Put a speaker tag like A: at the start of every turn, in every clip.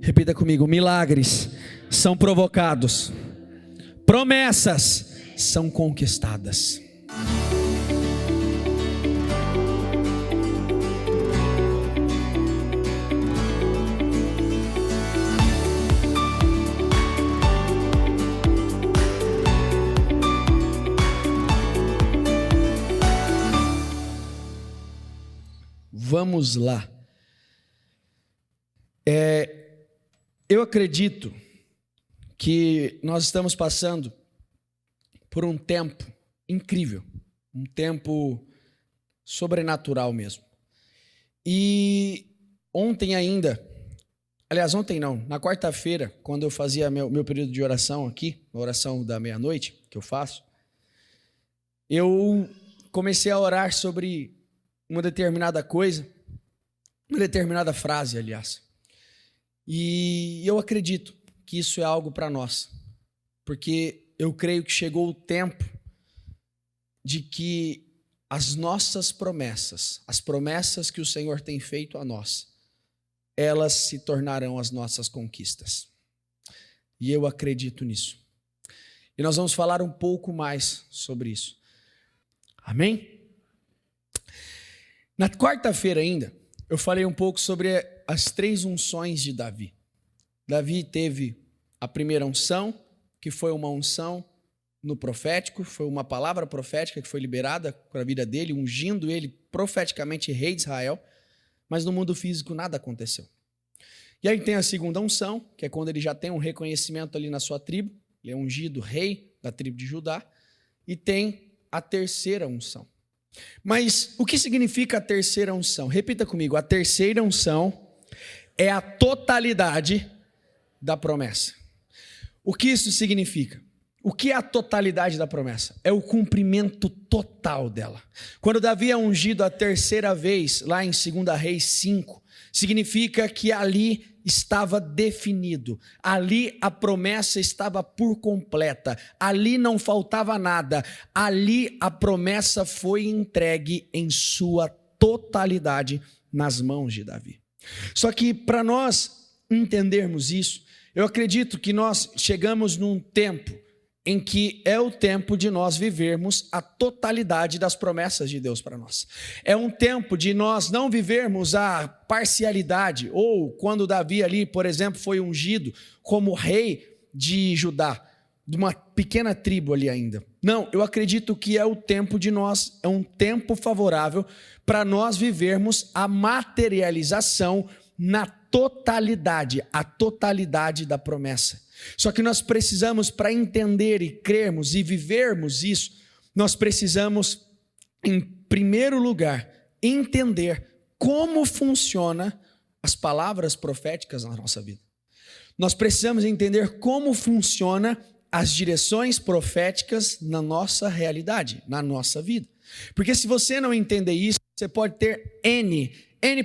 A: Repita comigo: milagres são provocados, promessas são conquistadas. Vamos lá. Eu acredito que nós estamos passando por um tempo incrível, um tempo sobrenatural mesmo. E ontem ainda, aliás, ontem não, na quarta-feira, quando eu fazia meu período de oração aqui, a oração da meia-noite, que eu faço, eu comecei a orar sobre uma determinada coisa, uma determinada frase, aliás. E eu acredito que isso é algo para nós, porque eu creio que chegou o tempo de que as nossas promessas, as promessas que o Senhor tem feito a nós, elas se tornarão as nossas conquistas. E eu acredito nisso. E nós vamos falar um pouco mais sobre isso. Amém? Na quarta-feira ainda, eu falei um pouco sobre as 3 unções de Davi. Davi teve a primeira unção, que foi uma unção no profético, foi uma palavra profética que foi liberada para a vida dele, ungindo ele profeticamente rei de Israel, mas no mundo físico nada aconteceu. E aí tem a segunda unção, que é quando ele já tem um reconhecimento ali na sua tribo, ele é ungido rei da tribo de Judá, e tem a terceira unção. Mas o que significa a terceira unção? Repita comigo: a terceira unção é a totalidade da promessa. O que isso significa? O que é a totalidade da promessa? É o cumprimento total dela. Quando Davi é ungido a terceira vez, lá em 2 Reis 5, significa que ali estava definido, ali a promessa estava por completa, ali não faltava nada, ali a promessa foi entregue em sua totalidade nas mãos de Davi. Só que para nós entendermos isso, eu acredito que nós chegamos num tempo em que é o tempo de nós vivermos a totalidade das promessas de Deus para nós. É um tempo de nós não vivermos a parcialidade, ou quando Davi ali, por exemplo, foi ungido como rei de Judá, de uma pequena tribo ali ainda. Não, eu acredito que é o tempo de nós, é um tempo favorável para nós vivermos a materialização na totalidade, a totalidade da promessa. Só que nós precisamos, para entender e crermos e vivermos isso, nós precisamos, em primeiro lugar, entender como funcionam as palavras proféticas na nossa vida. Nós precisamos entender como funcionam as direções proféticas na nossa realidade, na nossa vida. Porque se você não entender isso, você pode ter N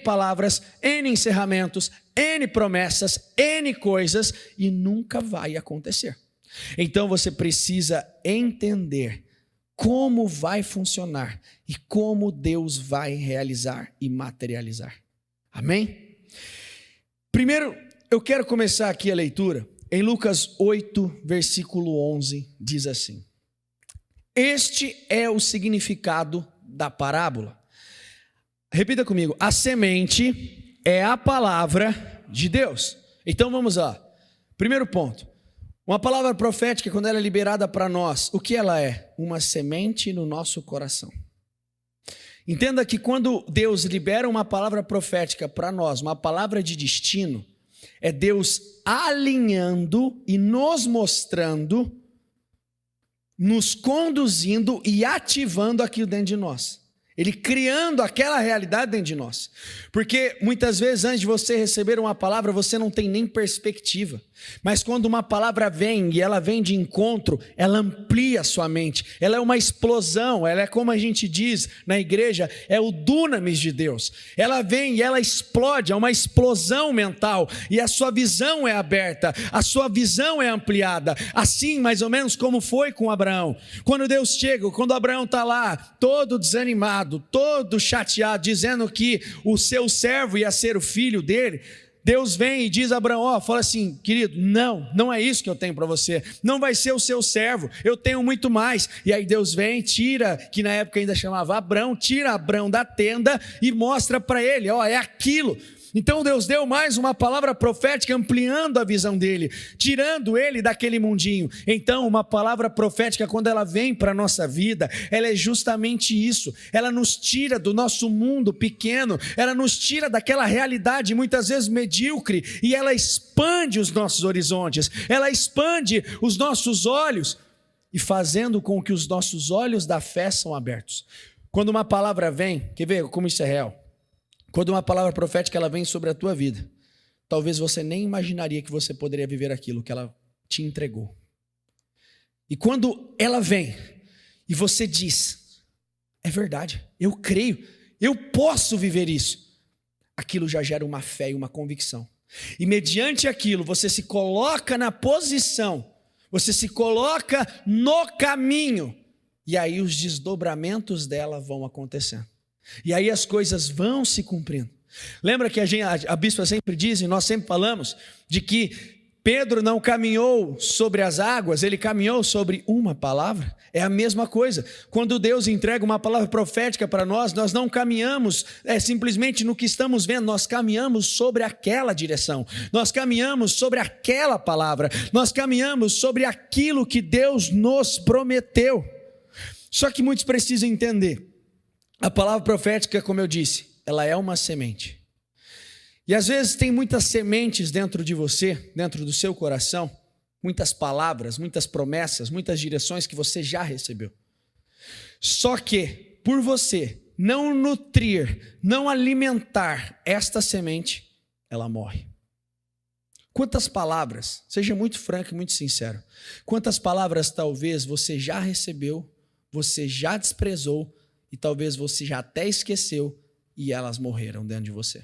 A: palavras, N encerramentos, N promessas, N coisas, e nunca vai acontecer. Então você precisa entender como vai funcionar e como Deus vai realizar e materializar. Amém? Primeiro, eu quero começar aqui a leitura em Lucas 8, versículo 11, diz assim: este é o significado da parábola. Repita comigo: a semente é a palavra de Deus. Então vamos lá. Primeiro ponto: uma palavra profética, quando ela é liberada para nós, o que ela é? Uma semente no nosso coração. Entenda que quando Deus libera uma palavra profética para nós, uma palavra de destino, é Deus alinhando e nos mostrando, nos conduzindo e ativando aquilo dentro de nós. Ele criando aquela realidade dentro de nós. Porque muitas vezes antes de você receber uma palavra, você não tem nem perspectiva. Mas quando uma palavra vem e ela vem de encontro, ela amplia a sua mente. Ela é uma explosão, ela é como a gente diz na igreja, é o dunamis de Deus. Ela vem e ela explode, é uma explosão mental. E a sua visão é aberta, a sua visão é ampliada. Assim mais ou menos como foi com Abraão. Quando Deus chega, quando Abraão está lá, todo desanimado, todo chateado, dizendo que o seu servo ia ser o filho dele, Deus vem e diz a Abraão, fala assim, querido, não é isso que eu tenho para você, não vai ser o seu servo, eu tenho muito mais. E aí Deus vem, tira, que na época ainda chamava Abrão, tira Abrão da tenda e mostra para ele, é aquilo. Então Deus deu mais uma palavra profética, ampliando a visão dele, tirando ele daquele mundinho. Então uma palavra profética, quando ela vem para a nossa vida, ela é justamente isso, ela nos tira do nosso mundo pequeno, ela nos tira daquela realidade muitas vezes medíocre, e ela expande os nossos horizontes, ela expande os nossos olhos, e fazendo com que os nossos olhos da fé são abertos. Quando uma palavra vem, quer ver como isso é real? Quando uma palavra profética ela vem sobre a tua vida, talvez você nem imaginaria que você poderia viver aquilo que ela te entregou. E quando ela vem e você diz, é verdade, eu creio, eu posso viver isso, aquilo já gera uma fé e uma convicção. E mediante aquilo você se coloca na posição, você se coloca no caminho, e aí os desdobramentos dela vão acontecendo. E aí as coisas vão se cumprindo. Lembra que a bispa sempre diz, e nós sempre falamos, de que Pedro não caminhou sobre as águas, ele caminhou sobre uma palavra. É a mesma coisa. Quando Deus entrega uma palavra profética para nós, nós não caminhamos simplesmente no que estamos vendo, nós caminhamos sobre aquela direção, nós caminhamos sobre aquela palavra, nós caminhamos sobre aquilo que Deus nos prometeu. Só que muitos precisam entender, a palavra profética, como eu disse, ela é uma semente. E às vezes tem muitas sementes dentro de você, dentro do seu coração, muitas palavras, muitas promessas, muitas direções que você já recebeu. Só que, por você não nutrir, não alimentar esta semente, ela morre. Quantas palavras, seja muito franco e muito sincero, quantas palavras talvez você já recebeu, você já desprezou, e talvez você já até esqueceu, e elas morreram dentro de você.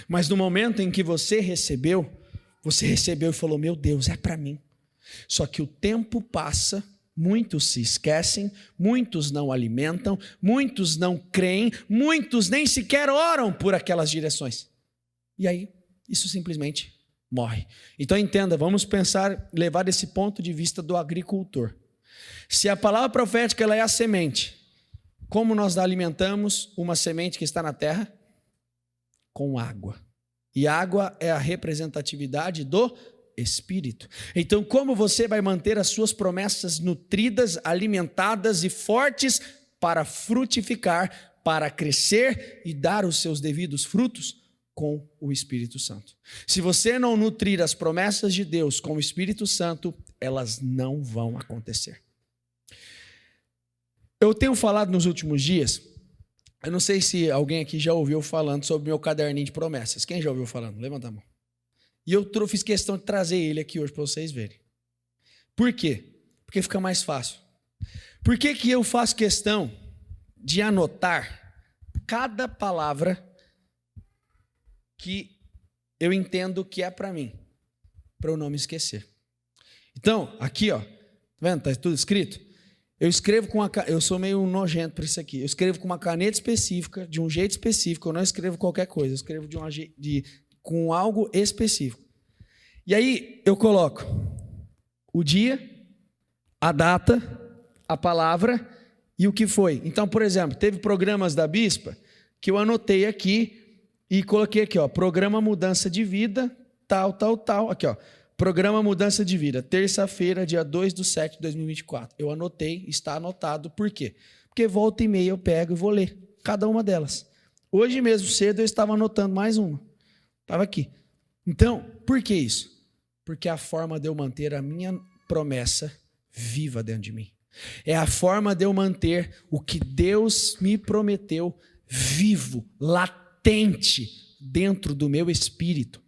A: Mas no momento em que você recebeu e falou, meu Deus, é para mim. Só que o tempo passa, muitos se esquecem, muitos não alimentam, muitos não creem, muitos nem sequer oram por aquelas direções. E aí, isso simplesmente morre. Então entenda, vamos pensar, levar esse ponto de vista do agricultor. Se a palavra profética ela é a semente, como nós alimentamos uma semente que está na terra? Com água. E água é a representatividade do Espírito. Então, como você vai manter as suas promessas nutridas, alimentadas e fortes para frutificar, para crescer e dar os seus devidos frutos? Com o Espírito Santo. Se você não nutrir as promessas de Deus com o Espírito Santo, elas não vão acontecer. Eu tenho falado nos últimos dias, eu não sei se alguém aqui já ouviu falando sobre meu caderninho de promessas. Quem já ouviu falando? Levanta a mão. E eu fiz questão de trazer ele aqui hoje para vocês verem. Por quê? Porque fica mais fácil. Por que que eu faço questão de anotar cada palavra que eu entendo que é para mim, para eu não me esquecer? Então, aqui, tá vendo? Está tudo escrito? Eu escrevo eu sou meio nojento para isso aqui. Eu escrevo com uma caneta específica, de um jeito específico. Eu não escrevo qualquer coisa. Eu escrevo com algo específico. E aí eu coloco o dia, a data, a palavra e o que foi. Então, por exemplo, teve programas da bispa que eu anotei aqui e coloquei aqui, programa mudança de vida, tal. Aqui, programa mudança de vida, terça-feira, dia 2/7/2024. Eu anotei, está anotado. Por quê? Porque volta e meia eu pego e vou ler cada uma delas. Hoje mesmo, cedo, eu estava anotando mais uma. Estava aqui. Então, por que isso? Porque é a forma de eu manter a minha promessa viva dentro de mim. É a forma de eu manter o que Deus me prometeu vivo, latente, dentro do meu espírito.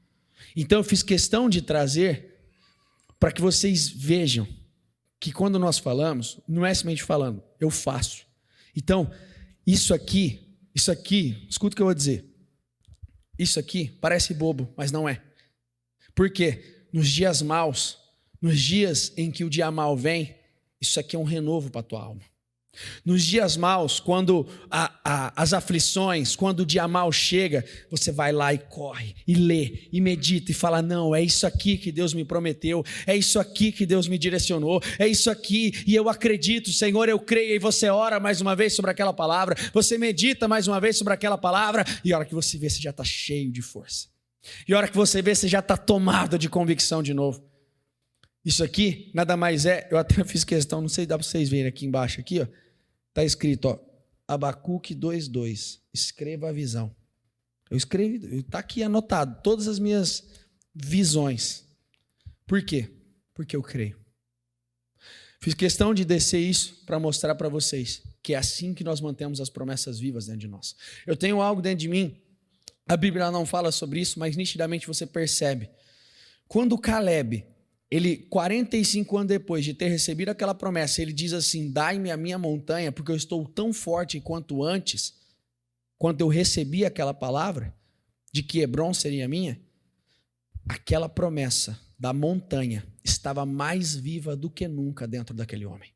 A: Então eu fiz questão de trazer para que vocês vejam que quando nós falamos, não é somente falando, eu faço. Então, isso aqui, escuta o que eu vou dizer. Isso aqui parece bobo, mas não é. Por quê? Nos dias maus, nos dias em que o dia mau vem, isso aqui é um renovo para a tua alma. Nos dias maus, quando as aflições, quando o dia mau chega, você vai lá e corre, e lê, e medita, e fala, não, é isso aqui que Deus me prometeu, é isso aqui que Deus me direcionou, é isso aqui, e eu acredito, Senhor, eu creio, e você ora mais uma vez sobre aquela palavra, você medita mais uma vez sobre aquela palavra, e a hora que você vê, você já está cheio de força, e a hora que você vê, você já está tomado de convicção de novo. Isso aqui, nada mais é, eu até fiz questão, não sei, dá para vocês verem aqui embaixo, aqui, ó. Está escrito, ó, Abacuque 2:2, escreva a visão. Eu escrevi, está aqui anotado, todas as minhas visões. Por quê? Porque eu creio. Fiz questão de descer isso para mostrar para vocês que é assim que nós mantemos as promessas vivas dentro de nós. Eu tenho algo dentro de mim, a Bíblia não fala sobre isso, mas nitidamente você percebe. Quando Caleb, ele, 45 anos depois de ter recebido aquela promessa, ele diz assim, dai-me a minha montanha, porque eu estou tão forte quanto antes, quando eu recebi aquela palavra, de que Hebron seria minha, aquela promessa da montanha estava mais viva do que nunca dentro daquele homem.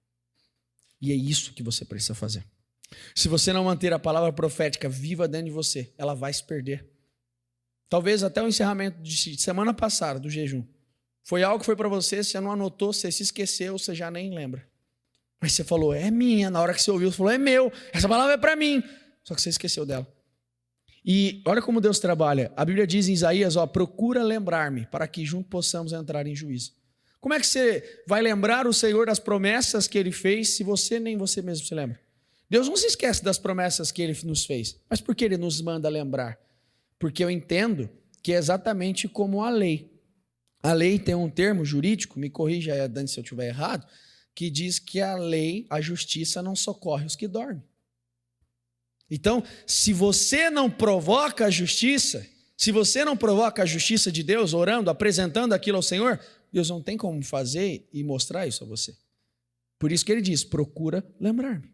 A: E é isso que você precisa fazer. Se você não manter a palavra profética viva dentro de você, ela vai se perder. Talvez até o encerramento de semana passada, do jejum, foi algo que foi para você, você não anotou, você se esqueceu, você já nem lembra. Mas você falou, é minha. Na hora que você ouviu, você falou, é meu. Essa palavra é para mim. Só que você esqueceu dela. E olha como Deus trabalha. A Bíblia diz em Isaías, ó, procura lembrar-me, para que juntos possamos entrar em juízo. Como é que você vai lembrar o Senhor das promessas que Ele fez, se você nem você mesmo se lembra? Deus não se esquece das promessas que Ele nos fez. Mas por que Ele nos manda lembrar? Porque eu entendo que é exatamente como a lei. A lei tem um termo jurídico, me corrija, Dani, se eu estiver errado, que diz que a lei, a justiça não socorre os que dormem. Então, se você não provoca a justiça, se você não provoca a justiça de Deus, orando, apresentando aquilo ao Senhor, Deus não tem como fazer e mostrar isso a você. Por isso que Ele diz, procura lembrar-me.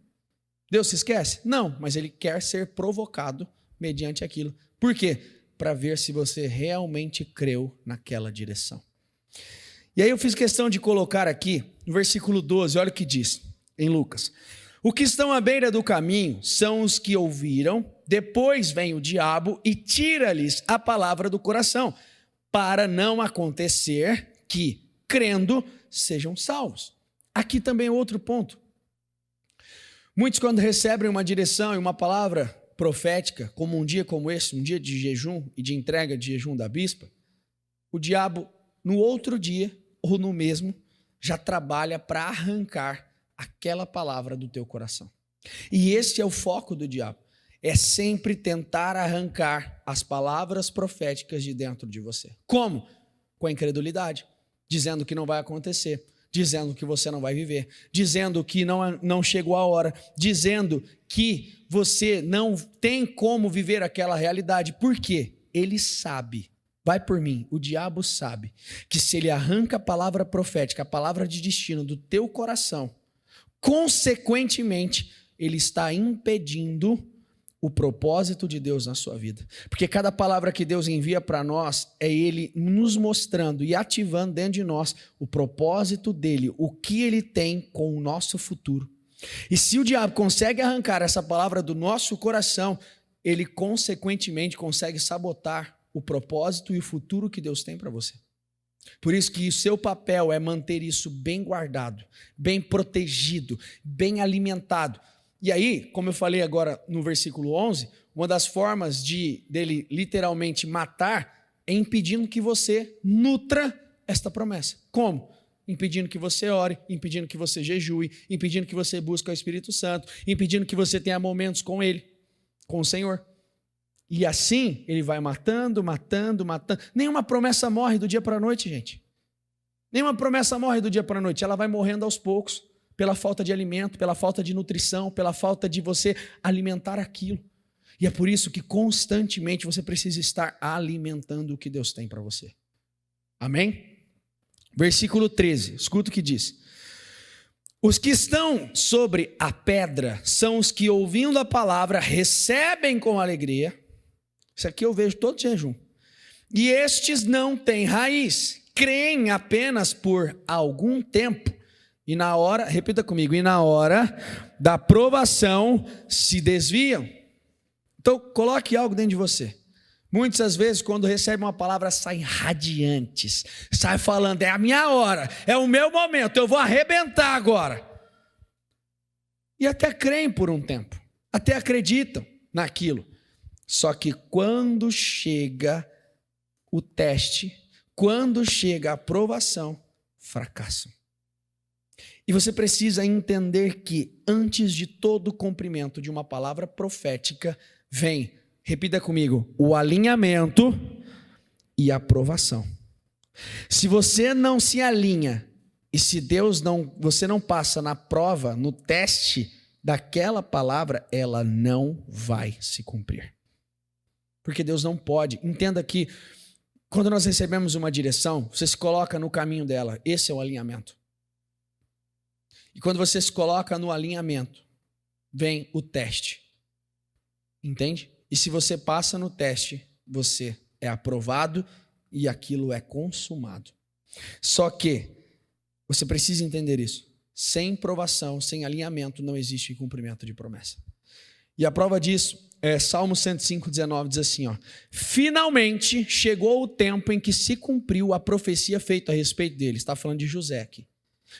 A: Deus se esquece? Não, mas Ele quer ser provocado mediante aquilo. Por quê? Para ver se você realmente creu naquela direção. E aí eu fiz questão de colocar aqui, no versículo 12, olha o que diz em Lucas. O que estão à beira do caminho são os que ouviram, depois vem o diabo e tira-lhes a palavra do coração, para não acontecer que, crendo, sejam salvos. Aqui também é outro ponto. Muitos quando recebem uma direção e uma palavra profética, como um dia como esse, um dia de jejum e de entrega de jejum da bispa, o diabo, no outro dia, ou no mesmo, já trabalha para arrancar aquela palavra do teu coração. E esse é o foco do diabo, é sempre tentar arrancar as palavras proféticas de dentro de você. Como? Com a incredulidade, dizendo que não vai acontecer, dizendo que você não vai viver, dizendo que não chegou a hora, dizendo que você não tem como viver aquela realidade. Por quê? Ele sabe, vai por mim, o diabo sabe, que se ele arranca a palavra profética, a palavra de destino do teu coração, consequentemente, ele está impedindo o propósito de Deus na sua vida. Porque cada palavra que Deus envia para nós é Ele nos mostrando e ativando dentro de nós o propósito dEle, o que Ele tem com o nosso futuro. E se o diabo consegue arrancar essa palavra do nosso coração, ele consequentemente consegue sabotar o propósito e o futuro que Deus tem para você. Por isso que o seu papel é manter isso bem guardado, bem protegido, bem alimentado. E aí, como eu falei agora no versículo 11, uma das formas dele literalmente matar é impedindo que você nutra esta promessa. Como? Impedindo que você ore, impedindo que você jejue, impedindo que você busque o Espírito Santo, impedindo que você tenha momentos com Ele, com o Senhor. E assim, ele vai matando. Nenhuma promessa morre do dia para a noite, gente. Nenhuma promessa morre do dia para a noite. Ela vai morrendo aos poucos, pela falta de alimento, pela falta de nutrição, pela falta de você alimentar aquilo. E é por isso que constantemente você precisa estar alimentando o que Deus tem para você. Amém? Versículo 13, escuta o que diz. Os que estão sobre a pedra são os que, ouvindo a palavra, recebem com alegria. Isso aqui eu vejo todo jejum. E estes não têm raiz, creem apenas por algum tempo, E na hora, repita comigo, e na hora da provação se desviam. Então, coloque algo dentro de você. Muitas vezes, quando recebe uma palavra, saem radiantes, sai falando, é a minha hora, é o meu momento, eu vou arrebentar agora. E até creem por um tempo, até acreditam naquilo. Só que quando chega o teste, quando chega a aprovação, fracassam. E você precisa entender que antes de todo o cumprimento de uma palavra profética, vem, repita comigo, o alinhamento e a aprovação. Se você não se alinha e se você não passa na prova, no teste daquela palavra, ela não vai se cumprir. Porque Deus não pode. Entenda que quando nós recebemos uma direção, você se coloca no caminho dela. Esse é o alinhamento. E quando você se coloca no alinhamento, vem o teste. Entende? E se você passa no teste, você é aprovado e aquilo é consumado. Só que você precisa entender isso. Sem provação, sem alinhamento, não existe cumprimento de promessa. E a prova disso é Salmo 105:19, diz assim, ó: finalmente chegou o tempo em que se cumpriu a profecia feita a respeito dele. Está falando de José aqui.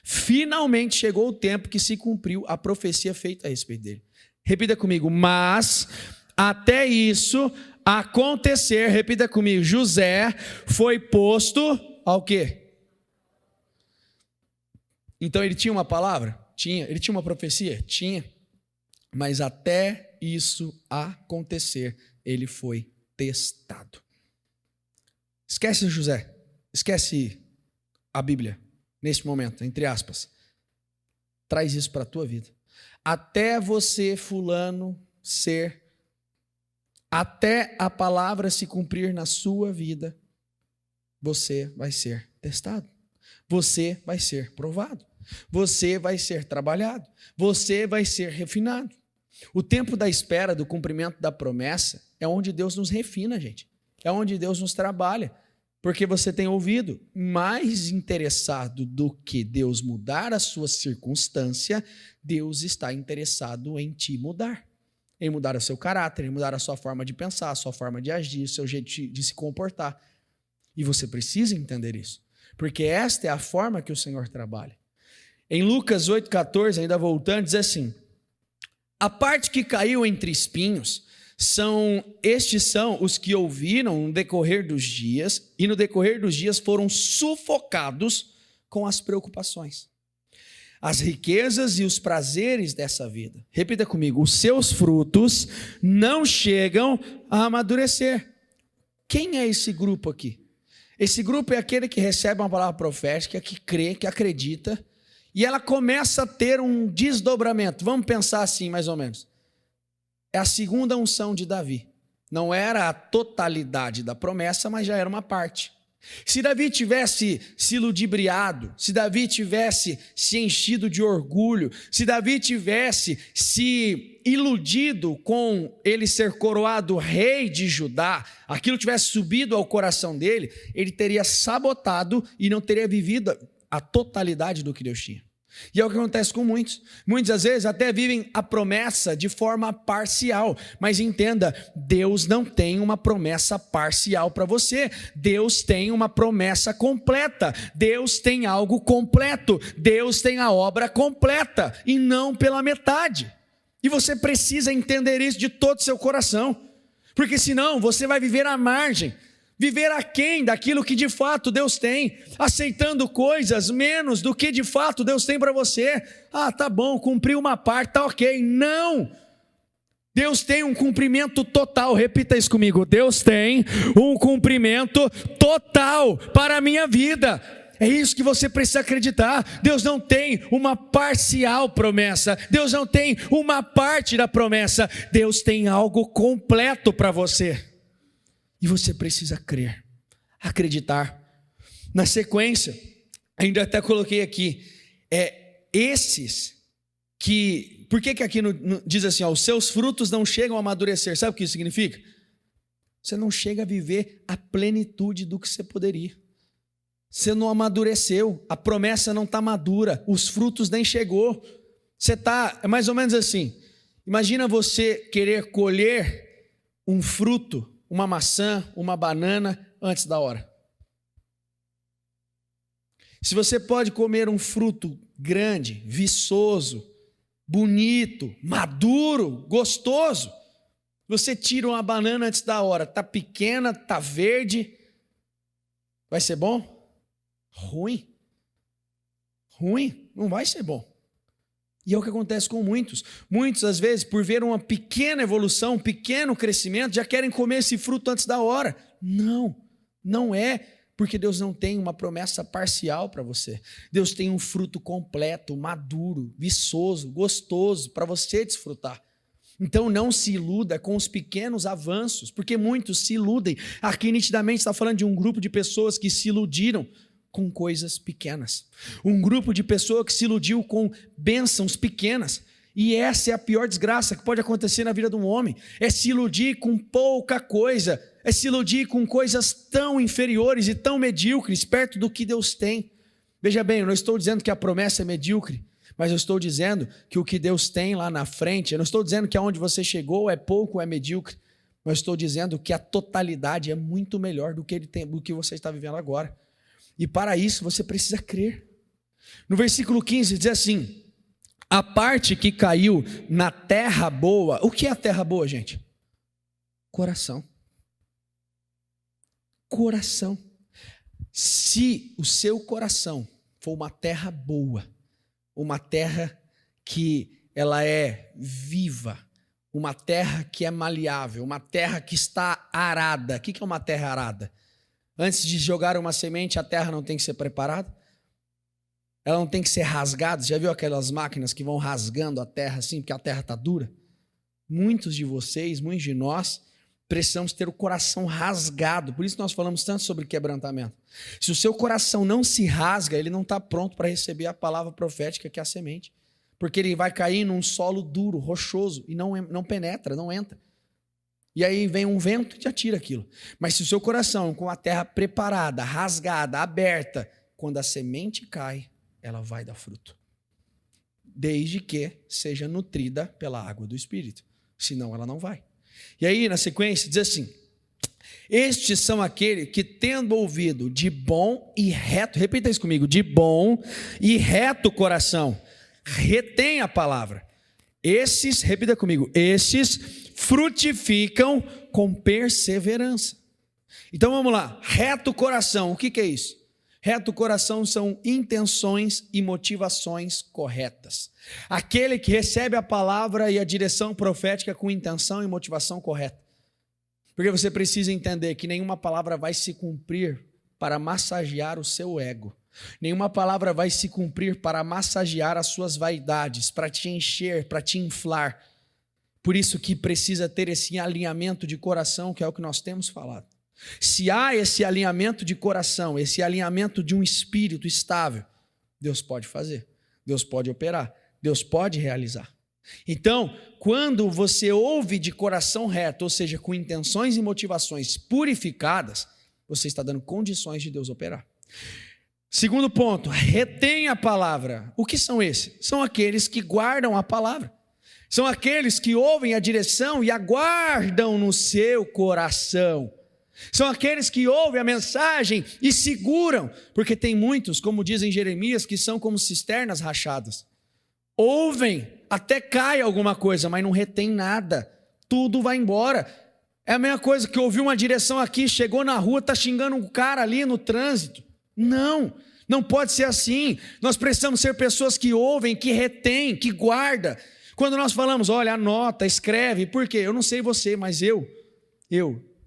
A: Finalmente chegou o tempo que se cumpriu a profecia feita a respeito dele. Repita comigo, mas até isso acontecer, repita comigo, José foi posto ao quê? Então ele tinha uma palavra? Tinha. Ele tinha uma profecia? Tinha. Mas até isso acontecer, ele foi testado. Esquece José, esquece a Bíblia, neste momento, entre aspas. Traz isso para a tua vida. Até você, fulano, até a palavra se cumprir na sua vida, você vai ser testado. Você vai ser provado. Você vai ser trabalhado. Você vai ser refinado. O tempo da espera do cumprimento da promessa é onde Deus nos refina, gente. É onde Deus nos trabalha. Porque você tem ouvido, mais interessado do que Deus mudar a sua circunstância, Deus está interessado em te mudar. Em mudar o seu caráter, em mudar a sua forma de pensar, a sua forma de agir, o seu jeito de se comportar. E você precisa entender isso. Porque esta é a forma que o Senhor trabalha. Em Lucas 8,14, ainda voltando, diz assim: a parte que caiu entre espinhos, estes são os que ouviram no decorrer dos dias, e no decorrer dos dias foram sufocados com as preocupações, as riquezas e os prazeres dessa vida. Repita comigo, os seus frutos não chegam a amadurecer. Quem é esse grupo aqui? Esse grupo é aquele que recebe uma palavra profética, que crê, que acredita, e ela começa a ter um desdobramento. Vamos pensar assim, mais ou menos. É a segunda unção de Davi. Não era a totalidade da promessa, mas já era uma parte. Se Davi tivesse se ludibriado, se Davi tivesse se enchido de orgulho, se Davi tivesse se iludido com ele ser coroado rei de Judá, aquilo tivesse subido ao coração dele, ele teria sabotado e não teria vivido a totalidade do que Deus tinha. E é o que acontece com muitos. Muitas às vezes até vivem a promessa de forma parcial. Mas entenda, Deus não tem uma promessa parcial para você. Deus tem uma promessa completa. Deus tem algo completo. Deus tem a obra completa e não pela metade. E você precisa entender isso de todo o seu coração. Porque senão você vai viver à margem. Viver aquém daquilo que de fato Deus tem, aceitando coisas menos do que de fato Deus tem para você. Ah, tá bom, cumpriu uma parte, tá ok. Não! Deus tem um cumprimento total, repita isso comigo. Deus tem um cumprimento total para a minha vida. É isso que você precisa acreditar. Deus não tem uma parcial promessa. Deus não tem uma parte da promessa. Deus tem algo completo para você. E você precisa crer, acreditar. Na sequência, ainda até coloquei aqui, esses que... Por que aqui diz assim, ó, os seus frutos não chegam a amadurecer? Sabe o que isso significa? Você não chega a viver a plenitude do que você poderia. Você não amadureceu, a promessa não está madura, os frutos nem chegou. É mais ou menos assim. Imagina você querer colher um fruto, uma maçã, uma banana, antes da hora. Se você pode comer um fruto grande, viçoso, bonito, maduro, gostoso, você tira uma banana antes da hora, está pequena, está verde, vai ser bom? Ruim. Ruim, não vai ser bom. E é o que acontece com muitos. Muitos, às vezes, por ver uma pequena evolução, um pequeno crescimento, já querem comer esse fruto antes da hora. Não, não é, porque Deus não tem uma promessa parcial para você. Deus tem um fruto completo, maduro, viçoso, gostoso, para você desfrutar. Então não se iluda com os pequenos avanços, porque muitos se iludem. Aqui nitidamente está falando de um grupo de pessoas que se iludiram com coisas pequenas. Um grupo de pessoas que se iludiu com bênçãos pequenas. E essa é a pior desgraça que pode acontecer na vida de um homem. É se iludir com pouca coisa. É se iludir com coisas tão inferiores e tão medíocres perto do que Deus tem. Veja bem, eu não estou dizendo que a promessa é medíocre, mas eu estou dizendo que o que Deus tem lá na frente, eu não estou dizendo que aonde você chegou é pouco, é medíocre, mas estou dizendo que a totalidade é muito melhor do que ele tem, do que você está vivendo agora. E para isso você precisa crer. No versículo 15 diz assim: a parte que caiu na terra boa. O que é a terra boa, gente? Coração. Coração. Se o seu coração for uma terra boa, uma terra que ela é viva, uma terra que é maleável, uma terra que está arada. O que é uma terra arada? Antes de jogar uma semente, a terra não tem que ser preparada? Ela não tem que ser rasgada? Já viu aquelas máquinas que vão rasgando a terra assim, porque a terra está dura? Muitos de vocês, muitos de nós, precisamos ter o coração rasgado. Por isso nós falamos tanto sobre quebrantamento. Se o seu coração não se rasga, ele não está pronto para receber a palavra profética que é a semente. Porque ele vai cair num solo duro, rochoso, e não penetra, não entra. E aí vem um vento e te atira aquilo. Mas se o seu coração, com a terra preparada, rasgada, aberta, quando a semente cai, ela vai dar fruto. Desde que seja nutrida pela água do Espírito. Senão ela não vai. E aí, na sequência, diz assim: estes são aqueles que, tendo ouvido de bom e reto, repita isso comigo, de bom e reto coração, retém a palavra. Esses, repita comigo, esses frutificam com perseverança. Então vamos lá, reto coração, o que é isso? Reto coração são intenções e motivações corretas. Aquele que recebe a palavra e a direção profética com intenção e motivação correta. Porque você precisa entender que nenhuma palavra vai se cumprir para massagear o seu ego. Nenhuma palavra vai se cumprir para massagear as suas vaidades, para te encher, para te inflar. Por isso que precisa ter esse alinhamento de coração, que é o que nós temos falado. Se há esse alinhamento de coração, esse alinhamento de um espírito estável, Deus pode fazer, Deus pode operar, Deus pode realizar. Então, quando você ouve de coração reto, ou seja, com intenções e motivações purificadas, você está dando condições de Deus operar. Segundo ponto, retém a palavra. O que são esses? São aqueles que guardam a palavra. São aqueles que ouvem a direção e aguardam no seu coração. São aqueles que ouvem a mensagem e seguram, porque tem muitos, como dizem Jeremias, que são como cisternas rachadas. Ouvem, até cai alguma coisa, mas não retém nada. Tudo vai embora. É a mesma coisa que ouviu uma direção aqui, chegou na rua, está xingando um cara ali no trânsito. Não pode ser assim. Nós precisamos ser pessoas que ouvem, que retêm, que guardam. Quando nós falamos, olha, anota, escreve, por quê? Eu não sei você, mas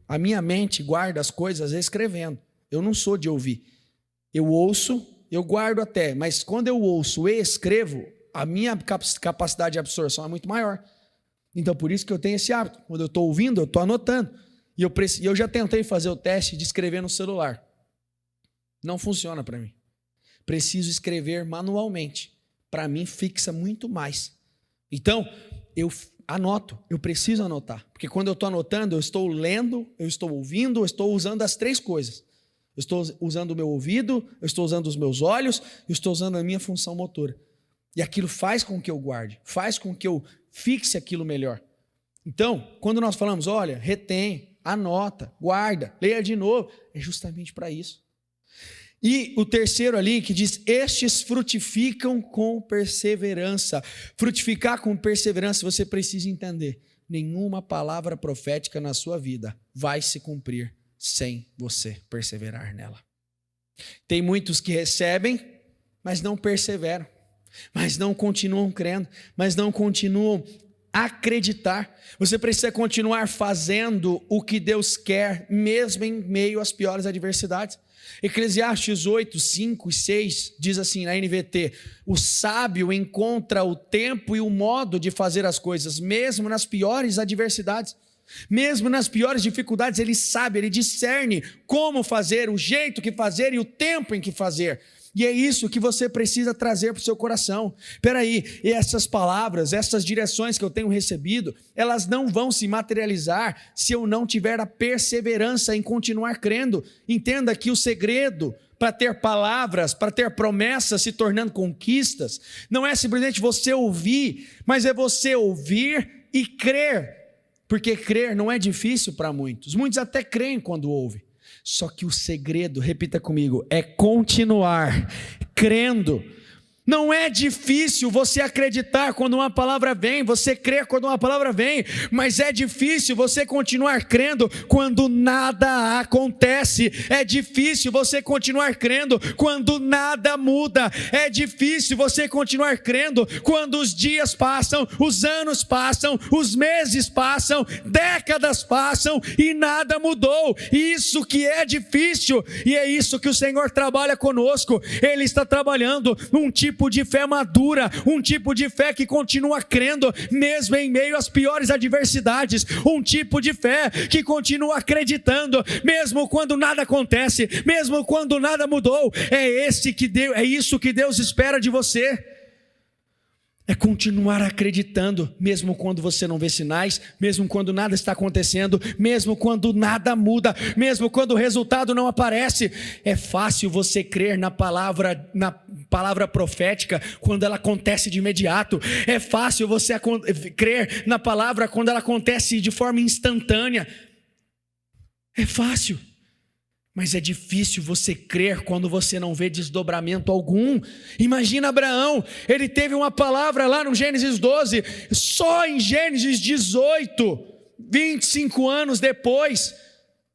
A: a minha mente guarda as coisas escrevendo. Eu não sou de ouvir. Eu ouço, eu guardo até, mas quando eu ouço e escrevo, a minha capacidade de absorção é muito maior. Então, por isso que eu tenho esse hábito. Quando eu estou ouvindo, eu estou anotando. E eu já tentei fazer o teste de escrever no celular. Não funciona para mim. Preciso escrever manualmente. Para mim, fixa muito mais. Então, eu anoto, eu preciso anotar. Porque quando eu estou anotando, eu estou lendo, eu estou ouvindo, eu estou usando as três coisas. Eu estou usando o meu ouvido, eu estou usando os meus olhos, eu estou usando a minha função motora. E aquilo faz com que eu guarde, faz com que eu fixe aquilo melhor. Então, quando nós falamos, olha, retém, anota, guarda, leia de novo, é justamente para isso. E o terceiro ali que diz, estes frutificam com perseverança. Frutificar com perseverança, você precisa entender, nenhuma palavra profética na sua vida vai se cumprir sem você perseverar nela. Tem muitos que recebem, mas não perseveram, mas não continuam crendo, mas não continuam acreditar. Você precisa continuar fazendo o que Deus quer, mesmo em meio às piores adversidades. Eclesiastes 8, 5 e 6 diz assim na NVT, o sábio encontra o tempo e o modo de fazer as coisas, mesmo nas piores adversidades, mesmo nas piores dificuldades, ele sabe, ele discerne como fazer, o jeito que fazer e o tempo em que fazer. E é isso que você precisa trazer para o seu coração. Espera aí, e essas palavras, essas direções que eu tenho recebido, elas não vão se materializar se eu não tiver a perseverança em continuar crendo. Entenda que o segredo para ter palavras, para ter promessas se tornando conquistas, não é simplesmente você ouvir, mas é você ouvir e crer. Porque crer não é difícil para muitos. Muitos até creem quando ouvem. Só que o segredo, repita comigo, é continuar crendo. Não é difícil você acreditar quando uma palavra vem, você crer quando uma palavra vem, mas é difícil você continuar crendo quando nada acontece, é difícil você continuar crendo quando nada muda, é difícil você continuar crendo quando os dias passam, os anos passam, os meses passam, décadas passam e nada mudou. Isso que é difícil, e é isso que o Senhor trabalha conosco. Ele está trabalhando um tipo de fé madura, um tipo de fé que continua crendo mesmo em meio às piores adversidades, um tipo de fé que continua acreditando mesmo quando nada acontece, mesmo quando nada mudou. É isso que Deus espera de você. É continuar acreditando, mesmo quando você não vê sinais, mesmo quando nada está acontecendo, mesmo quando nada muda, mesmo quando o resultado não aparece. É fácil você crer na palavra profética quando ela acontece de imediato. É fácil você crer na palavra quando ela acontece de forma instantânea. É fácil. Mas é difícil você crer quando você não vê desdobramento algum. Imagina Abraão, ele teve uma palavra lá no Gênesis 12, só em Gênesis 18, 25 anos depois,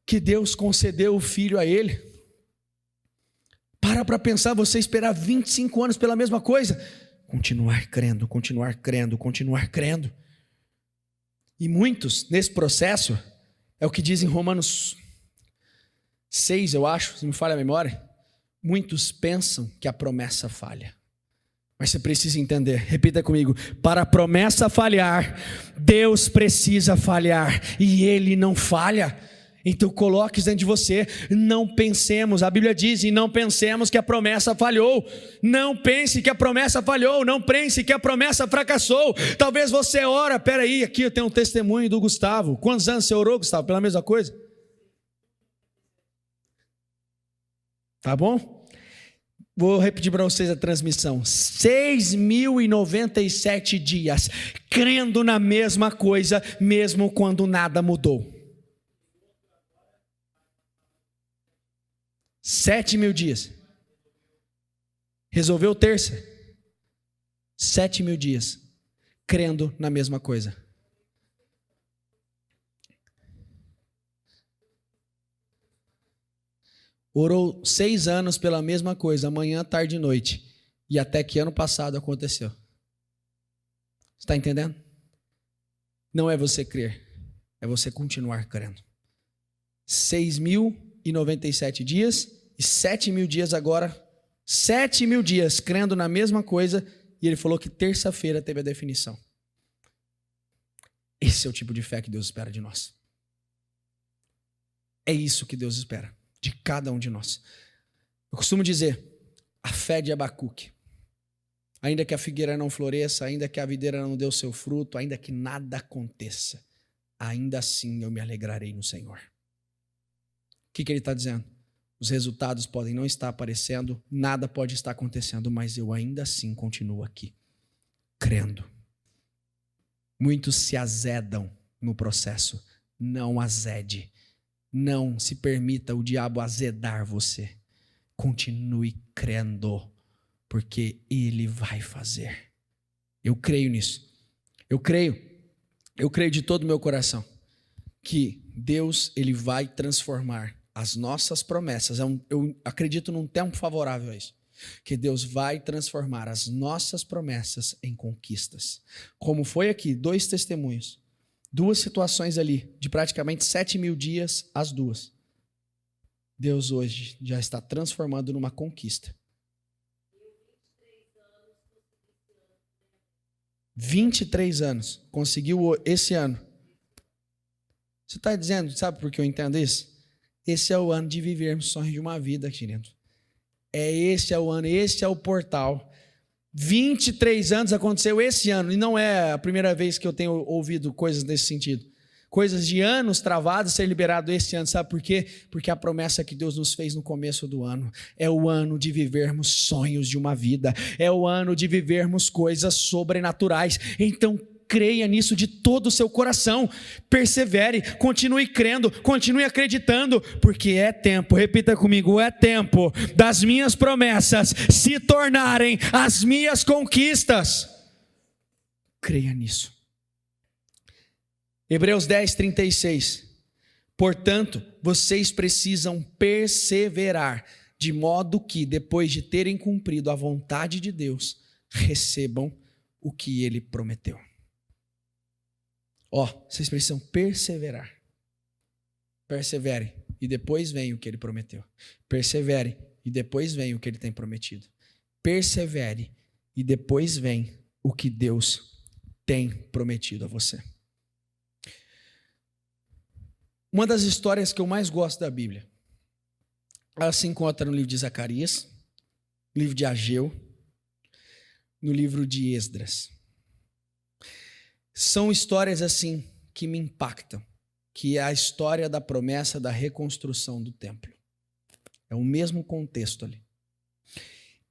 A: que Deus concedeu o filho a ele. Para pensar, você esperar 25 anos pela mesma coisa. Continuar crendo, continuar crendo, continuar crendo. E muitos, nesse processo, é o que diz em Romanos 6, eu acho, se me falha a memória, muitos pensam que a promessa falha. Mas você precisa entender, repita comigo, para a promessa falhar, Deus precisa falhar, e Ele não falha. Então coloque isso dentro de você, não pensemos, a Bíblia diz, e não pensemos que a promessa falhou. Não pense que a promessa falhou, não pense que a promessa fracassou. Talvez você ora, peraí, aqui eu tenho um testemunho do Gustavo. Quantos anos você orou, Gustavo, pela mesma coisa? Tá bom? Vou repetir para vocês a transmissão. 6.097 dias, crendo na mesma coisa, mesmo quando nada mudou. 7.000 dias. Resolveu terça? 7.000 dias, crendo na mesma coisa. Orou 6 anos pela mesma coisa, manhã, tarde e noite. E até que ano passado aconteceu. Está entendendo? Não é você crer, é você continuar crendo. 6.097 dias e 7.000 dias agora. 7.000 dias crendo na mesma coisa. E ele falou que terça-feira teve a definição. Esse é o tipo de fé que Deus espera de nós. É isso que Deus espera de cada um de nós. Eu costumo dizer, a fé de Abacuque, ainda que a figueira não floresça, ainda que a videira não dê o seu fruto, ainda que nada aconteça, ainda assim eu me alegrarei no Senhor. O que ele está dizendo? Os resultados podem não estar aparecendo, nada pode estar acontecendo, mas eu ainda assim continuo aqui, crendo. Muitos se azedam no processo. Não azede. Não se permita o diabo azedar você. Continue crendo, porque ele vai fazer. Eu creio nisso. Eu creio de todo o meu coração que Deus, ele vai transformar as nossas promessas. Eu acredito num tempo favorável a isso. Que Deus vai transformar as nossas promessas em conquistas. Como foi aqui, 2 testemunhos. 2 situações ali, de praticamente 7.000 dias, as 2. Deus hoje já está transformando numa conquista. 23 anos. Conseguiu esse ano. Você está dizendo, sabe por que eu entendo isso? Esse é o ano de vivermos sonhos de uma vida, querido. Esse é o ano, esse é o portal. 23 anos aconteceu esse ano, e não é a primeira vez que eu tenho ouvido coisas nesse sentido. Coisas de anos travados ser liberado esse ano, sabe por quê? Porque a promessa que Deus nos fez no começo do ano é o ano de vivermos sonhos de uma vida, é o ano de vivermos coisas sobrenaturais. Então creia nisso de todo o seu coração, persevere, continue crendo, continue acreditando, porque é tempo, repita comigo, é tempo das minhas promessas se tornarem as minhas conquistas. Creia nisso. Hebreus 10, 36. Portanto, vocês precisam perseverar, de modo que, depois de terem cumprido a vontade de Deus, recebam o que Ele prometeu. Vocês precisam perseverar. Perseverem, e depois vem o que Ele prometeu. Perseverem, e depois vem o que Ele tem prometido. Persevere, e depois vem o que Deus tem prometido a você. Uma das histórias que eu mais gosto da Bíblia, ela se encontra no livro de Zacarias, no livro de Ageu, no livro de Esdras. São histórias assim que me impactam, que é a história da promessa da reconstrução do templo. É o mesmo contexto ali.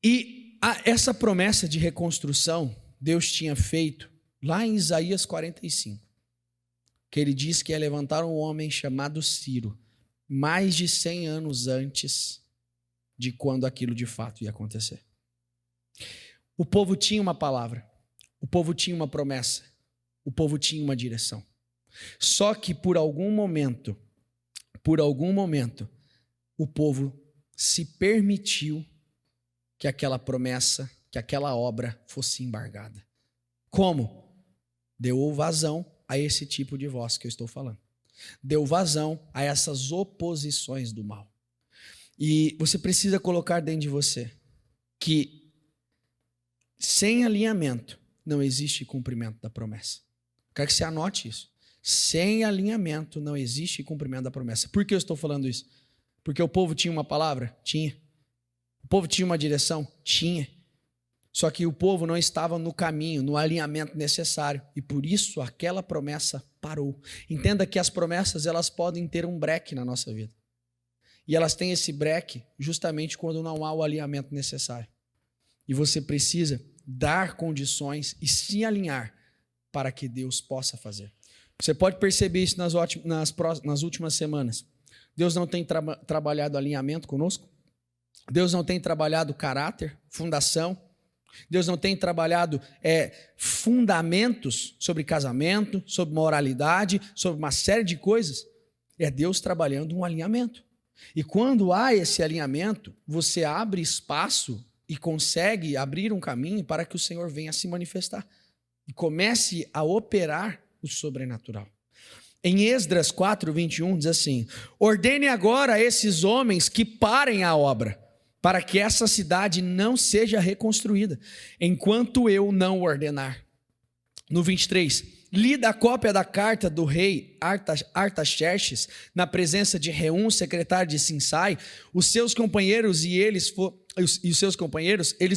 A: E essa promessa de reconstrução, Deus tinha feito lá em Isaías 45. Que ele diz que ia levantar um homem chamado Ciro, mais de 100 anos antes de quando aquilo de fato ia acontecer. O povo tinha uma palavra, o povo tinha uma promessa, o povo tinha uma direção. Só que por algum momento, o povo se permitiu que aquela promessa, que aquela obra fosse embargada. Como? Deu vazão a esse tipo de voz que eu estou falando. Deu vazão a essas oposições do mal. E você precisa colocar dentro de você que sem alinhamento não existe cumprimento da promessa. Quero que você anote isso. Sem alinhamento não existe cumprimento da promessa. Por que eu estou falando isso? Porque o povo tinha uma palavra? Tinha. O povo tinha uma direção? Tinha. Só que o povo não estava no caminho, no alinhamento necessário. E por isso aquela promessa parou. Entenda que as promessas, elas podem ter um breque na nossa vida. E elas têm esse breque justamente quando não há o alinhamento necessário. E você precisa dar condições e se alinhar para que Deus possa fazer. Você pode perceber isso nas últimas semanas. Deus não tem trabalhado alinhamento conosco. Deus não tem trabalhado caráter, fundação. Deus não tem trabalhado fundamentos sobre casamento, sobre moralidade, sobre uma série de coisas. É Deus trabalhando um alinhamento. E quando há esse alinhamento, você abre espaço e consegue abrir um caminho para que o Senhor venha se manifestar. E comece a operar o sobrenatural. Em Esdras 4, 21 diz assim: ordene agora a esses homens que parem a obra, para que essa cidade não seja reconstruída, enquanto eu não ordenar. No 23, lida a cópia da carta do rei Artaxerxes, na presença de Reum, secretário de Sinsai. Os seus companheiros eles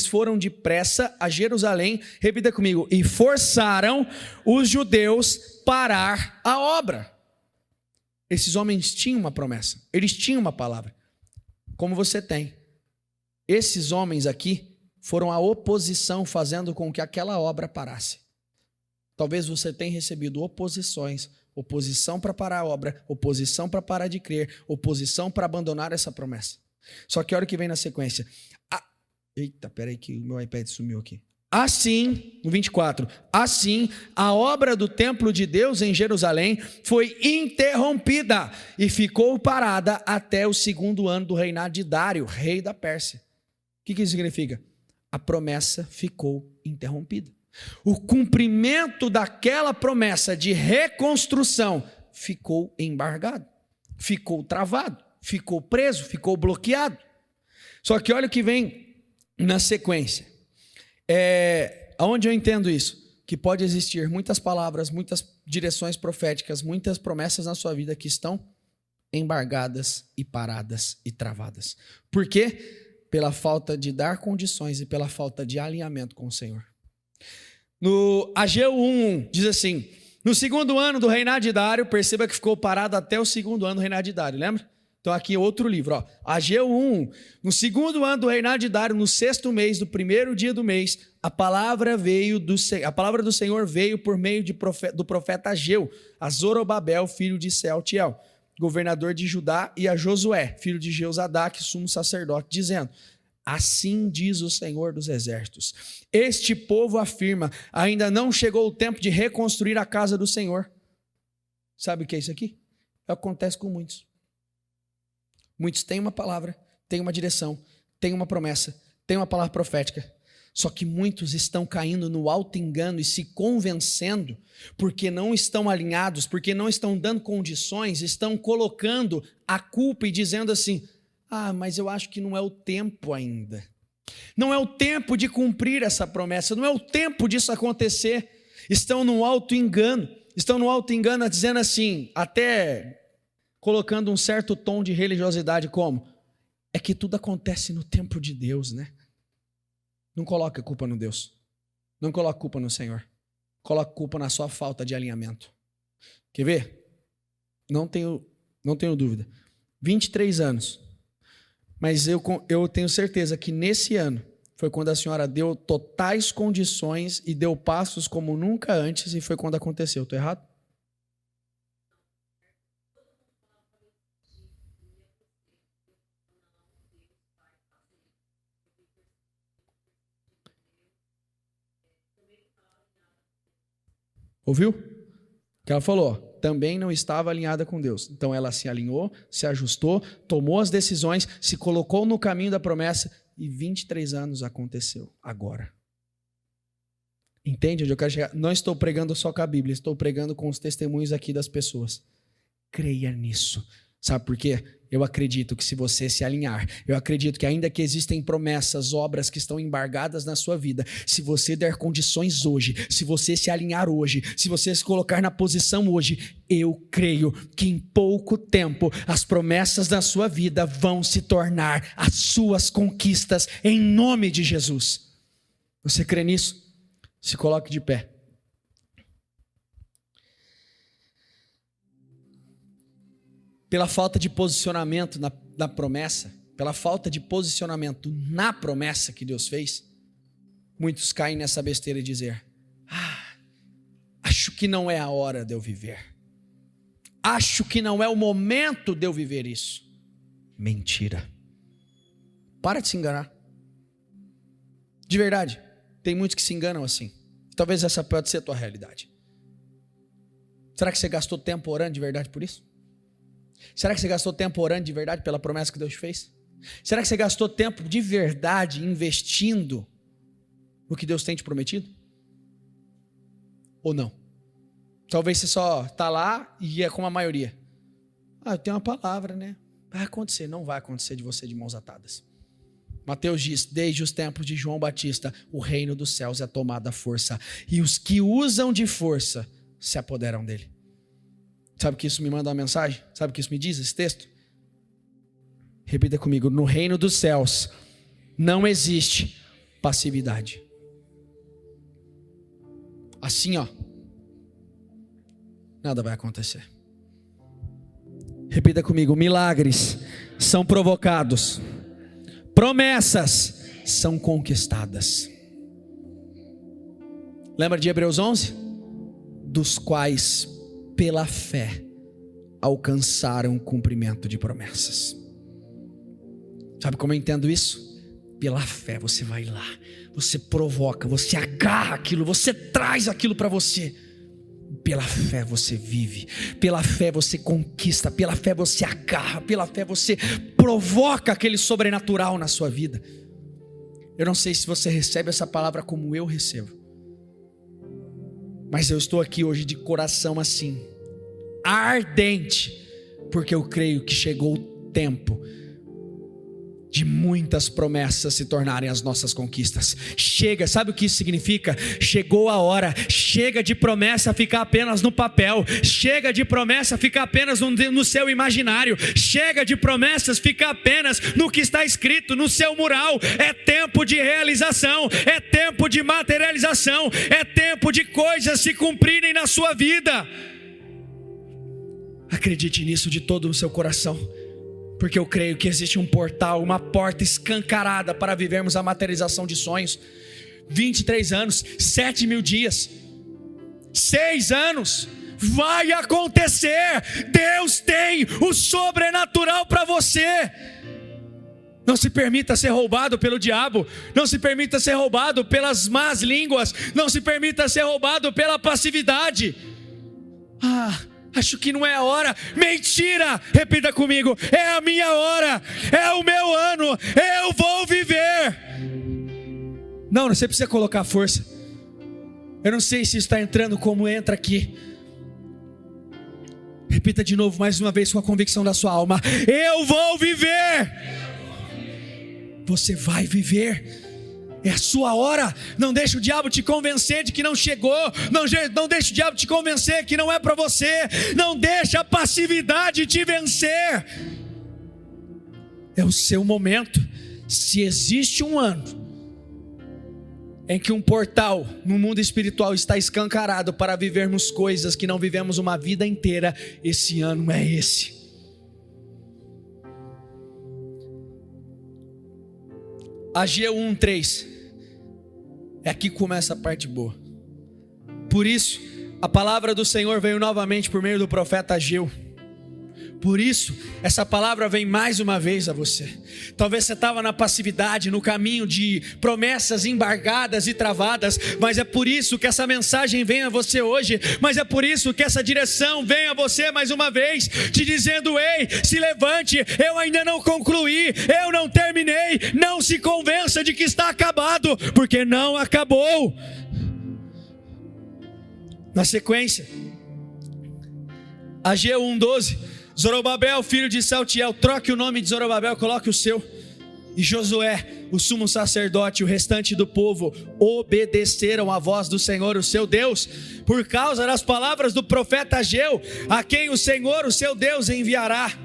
A: foram depressa a Jerusalém, repita comigo, e forçaram os judeus parar a obra. Esses homens tinham uma promessa, eles tinham uma palavra. como você tem. Esses homens aqui foram a oposição fazendo com que aquela obra parasse. Talvez você tenha recebido oposições, oposição para parar a obra, oposição para parar de crer, oposição para abandonar essa promessa. Só que olha o que vem na sequência. Eita, peraí que o meu iPad sumiu aqui. Assim, no 24, assim a obra do templo de Deus em Jerusalém foi interrompida e ficou parada até o 2º ano do reinado de Dário, rei da Pérsia. O que isso significa? A promessa ficou interrompida. O cumprimento daquela promessa de reconstrução ficou embargado, ficou travado, ficou preso, ficou bloqueado. Só que olha o que vem na sequência. Aonde eu entendo isso? Que pode existir muitas palavras, muitas direções proféticas, muitas promessas na sua vida que estão embargadas e paradas e travadas. Por quê? Pela falta de dar condições e pela falta de alinhamento com o Senhor. No Ageu 1:1 diz assim: no 2º ano do reinado de Dário, perceba que ficou parado até o 2º ano do reinado de Dário, lembra? Então aqui outro livro, Ageu 1:1. No 2º ano do reinado de Dário, no 6º mês, do 1º dia do mês, a palavra do Senhor veio por meio do profeta Ageu, a Zorobabel, filho de Sealtiel, governador de Judá, e a Josué, filho de Jeozadak, sumo sacerdote, dizendo: assim diz o Senhor dos exércitos, este povo afirma, ainda não chegou o tempo de reconstruir a casa do Senhor. Sabe o que é isso aqui? Acontece com muitos. Muitos têm uma palavra, têm uma direção, têm uma promessa, têm uma palavra profética, só que muitos estão caindo no auto-engano e se convencendo, porque não estão alinhados, porque não estão dando condições, estão colocando a culpa e dizendo assim: mas eu acho que não é o tempo ainda. Não é o tempo de cumprir essa promessa, não é o tempo disso acontecer. Estão no auto-engano, dizendo assim, até colocando um certo tom de religiosidade, como: é que tudo acontece no tempo de Deus, né? Não coloque a culpa no Deus, não coloque culpa no Senhor, coloque culpa na sua falta de alinhamento. Quer ver? Não tenho dúvida, 23 anos, mas eu tenho certeza que nesse ano foi quando a senhora deu totais condições e deu passos como nunca antes, e foi quando aconteceu. Estou errado? Ouviu? Que ela falou, também não estava alinhada com Deus. Então ela se alinhou, se ajustou, tomou as decisões, se colocou no caminho da promessa, e 23 anos aconteceu agora. Entende onde eu quero chegar? Não estou pregando só com a Bíblia, estou pregando com os testemunhos aqui das pessoas. Creia nisso. Sabe por quê? Eu acredito que se você se alinhar, eu acredito que ainda que existem promessas, obras que estão embargadas na sua vida, se você der condições hoje, se você se alinhar hoje, se você se colocar na posição hoje, eu creio que em pouco tempo as promessas da sua vida vão se tornar as suas conquistas em nome de Jesus. Você crê nisso? Se coloque de pé. Pela falta de posicionamento na promessa, pela falta de posicionamento na promessa que Deus fez, muitos caem nessa besteira de dizer: acho que não é a hora de eu viver, acho que não é o momento de eu viver isso. Mentira. Para de se enganar. De verdade, tem muitos que se enganam assim. Talvez essa pode ser a tua realidade. Será que você gastou tempo orando de verdade por isso? Será que você gastou tempo orando de verdade pela promessa que Deus fez? Será que você gastou tempo de verdade investindo no que Deus tem te prometido? Ou não? Talvez você só está lá e é como a maioria. Eu tenho uma palavra, né? Vai acontecer. Não vai acontecer de você de mãos atadas. Mateus diz: desde os tempos de João Batista, o reino dos céus é tomado à força, e os que usam de força se apoderam dele. Sabe que isso me manda uma mensagem? Sabe que isso me diz, esse texto? Repita comigo: no reino dos céus não existe passividade. Assim, nada vai acontecer. Repita comigo: milagres são provocados, promessas são conquistadas. Lembra de Hebreus 11? Dos quais, pela fé, alcançaram o cumprimento de promessas. Sabe como eu entendo isso? Pela fé você vai lá, você provoca, você agarra aquilo, você traz aquilo para você. Pela fé você vive, pela fé você conquista, pela fé você agarra, pela fé você provoca aquele sobrenatural na sua vida. Eu não sei se você recebe essa palavra como eu recebo, mas eu estou aqui hoje de coração assim, ardente, porque eu creio que chegou o tempo de muitas promessas se tornarem as nossas conquistas. Chega, sabe o que isso significa? Chegou a hora. Chega de promessa ficar apenas no papel. Chega de promessa ficar apenas no seu imaginário. Chega de promessas ficar apenas no que está escrito no seu mural. É tempo de realização, é tempo de materialização, é tempo de coisas se cumprirem na sua vida. Acredite nisso de todo o seu coração, porque eu creio que existe um portal, uma porta escancarada para vivermos a materialização de sonhos. 23 anos, 7.000 dias, 6 anos, vai acontecer. Deus tem o sobrenatural para você. Não se permita ser roubado pelo diabo, não se permita ser roubado pelas más línguas, não se permita ser roubado pela passividade. Acho que não é a hora. Mentira, repita comigo: é a minha hora, é o meu ano, eu vou viver. Não, você precisa colocar força. Eu não sei se está entrando como entra aqui. Repita de novo, mais uma vez, com a convicção da sua alma: eu vou viver. Você vai viver. É a sua hora. Não deixe o diabo te convencer de que não chegou. Não deixe o diabo te convencer que não é para você. Não deixe a passividade te vencer. É o seu momento. Se existe um ano em que um portal no mundo espiritual está escancarado para vivermos coisas que não vivemos uma vida inteira, esse ano é esse. Ageu 1:3. É aqui que começa a parte boa. Por isso, a palavra do Senhor veio novamente por meio do profeta Ageu. Por isso, essa palavra vem mais uma vez a você. Talvez você estava na passividade, no caminho de promessas embargadas e travadas, mas é por isso que essa mensagem vem a você hoje. Mas é por isso que essa direção vem a você mais uma vez, te dizendo: ei, se levante, eu ainda não concluí, eu não terminei. Não se convença de que está acabado, porque não acabou. Na sequência, Ageu 1:12. Zorobabel, filho de Saltiel, troque o nome de Zorobabel, coloque o seu. E Josué, o sumo sacerdote, e o restante do povo obedeceram à voz do Senhor, o seu Deus, por causa das palavras do profeta Ageu, a quem o Senhor, o seu Deus, enviará.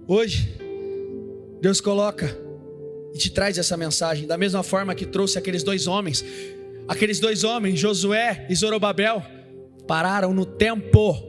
A: Hoje, Deus coloca e te traz essa mensagem, da mesma forma que trouxe aqueles dois homens, Josué e Zorobabel, pararam no tempo,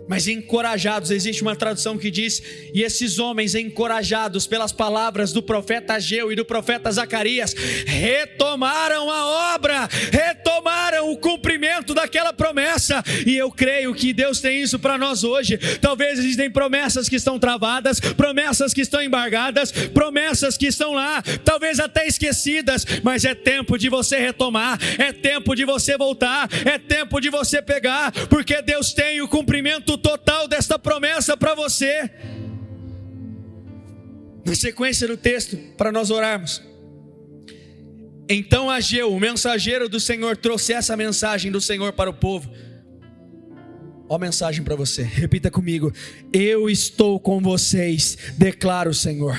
A: mas encorajados. Existe uma tradução que diz: e esses homens, encorajados pelas palavras do profeta Ageu e do profeta Zacarias, retomaram a obra, retomaram o cumprimento daquela promessa. E eu creio que Deus tem isso para nós hoje. Talvez existem promessas que estão travadas, promessas que estão embargadas, promessas que estão lá, talvez até esquecidas, mas é tempo de você retomar, é tempo de você voltar, é tempo de você pegar, porque Deus tem o cumprimento total desta promessa para você. Na sequência do texto, para nós orarmos: então Ageu, o mensageiro do Senhor, trouxe essa mensagem do Senhor para o povo. Ó, mensagem para você, repita comigo: eu estou com vocês, declara o Senhor.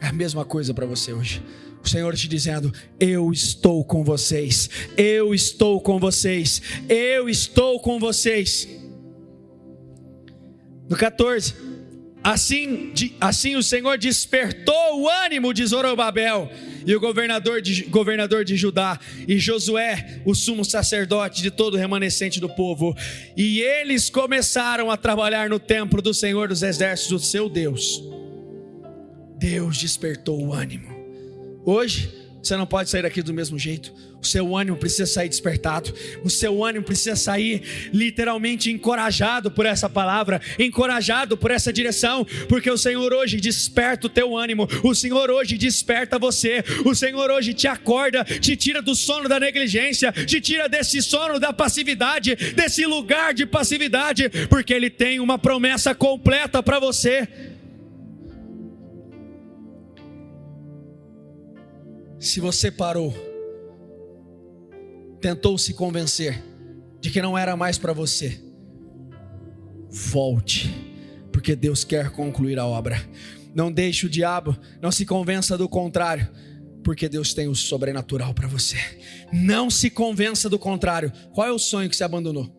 A: É a mesma coisa para você hoje. O Senhor te dizendo: eu estou com vocês, eu estou com vocês, eu estou com vocês. No 14, Assim o Senhor despertou o ânimo de Zorobabel e o governador de Judá, e Josué, o sumo sacerdote, de todo o remanescente do povo. E eles começaram a trabalhar no templo do Senhor dos Exércitos, o seu Deus. Deus despertou o ânimo. Hoje, você não pode sair daqui do mesmo jeito. O seu ânimo precisa sair despertado. O seu ânimo precisa sair literalmente encorajado por essa palavra, encorajado por essa direção, porque o Senhor hoje desperta o teu ânimo. O Senhor hoje desperta você. O Senhor hoje te acorda, te tira do sono da negligência, te tira desse sono da passividade, desse lugar de passividade, porque Ele tem uma promessa completa para você. Se você parou, tentou se convencer de que não era mais para você, volte, porque Deus quer concluir a obra. Não deixe o diabo, não se convença do contrário, porque Deus tem o sobrenatural para você. Não se convença do contrário. Qual é o sonho que você abandonou?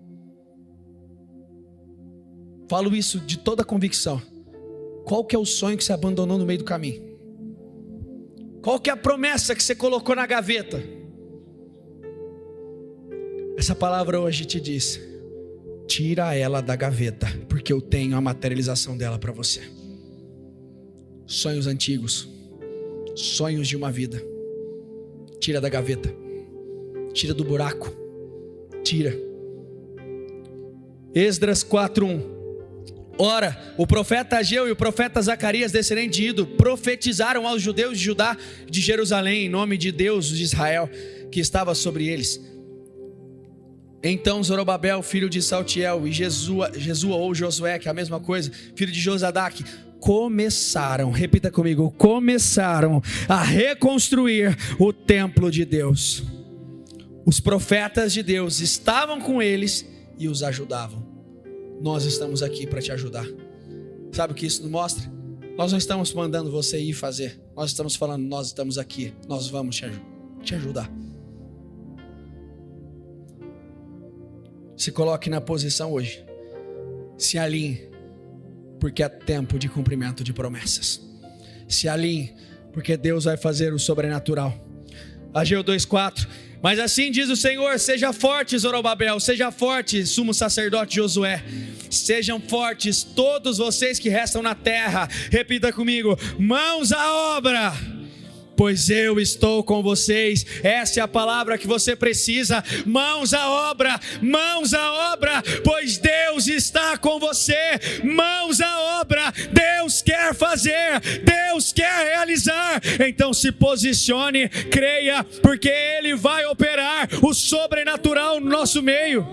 A: Falo isso de toda convicção. Qual que é o sonho que você abandonou no meio do caminho? Qual que é a promessa que você colocou na gaveta? Essa palavra hoje te diz: tira ela da gaveta, porque eu tenho a materialização dela para você. Sonhos antigos, sonhos de uma vida, tira da gaveta, tira do buraco, tira. Esdras 4:1. Ora, o profeta Ageu e o profeta Zacarias, descendente de Ido, profetizaram aos judeus de Judá, de Jerusalém, em nome de Deus de Israel, que estava sobre eles. Então Zorobabel, filho de Saltiel, e Jesua ou Josué, que é a mesma coisa, filho de Josadaque, começaram a reconstruir o templo de Deus. Os profetas de Deus estavam com eles e os ajudavam. Nós estamos aqui para te ajudar. Sabe o que isso nos mostra? Nós não estamos mandando você ir fazer. Nós estamos falando, nós estamos aqui. Nós vamos te ajudar. Se coloque na posição hoje. Se alinhe, porque é tempo de cumprimento de promessas. Se alinhe, porque Deus vai fazer o sobrenatural. Ageu 2:4. Mas assim diz o Senhor: seja forte, Zorobabel, seja forte, sumo sacerdote Josué, sejam fortes todos vocês que restam na terra. Repita comigo: mãos à obra, pois eu estou com vocês. Essa é a palavra que você precisa. Mãos à obra, pois Deus está com você. Mãos à obra, Deus quer fazer, Deus quer realizar. Então se posicione, creia, porque Ele vai operar o sobrenatural no nosso meio.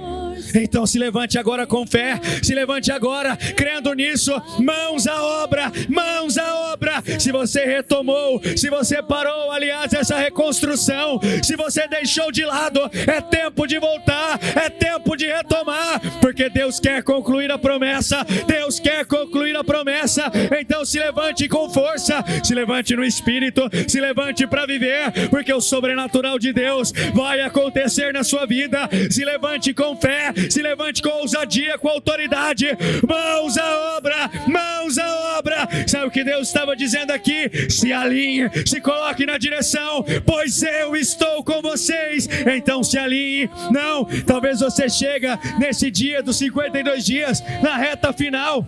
A: Então se levante agora com fé, se levante agora crendo nisso. Mãos à obra, mãos à obra. Se você retomou, se você parou, aliás, essa reconstrução, se você deixou de lado, é tempo de voltar, é tempo de retomar, porque Deus quer concluir a promessa, Deus quer concluir a promessa. Então se levante com força, se levante no Espírito, se levante para viver, porque o sobrenatural de Deus vai acontecer na sua vida. Se levante com fé, se levante com ousadia, com autoridade. Mãos à obra, mãos à obra. Sabe o que Deus estava dizendo aqui? Se alinhe, se coloque na direção, pois eu estou com vocês. Então se alinhe. Não, talvez você chega nesse dia dos 52 dias, na reta final,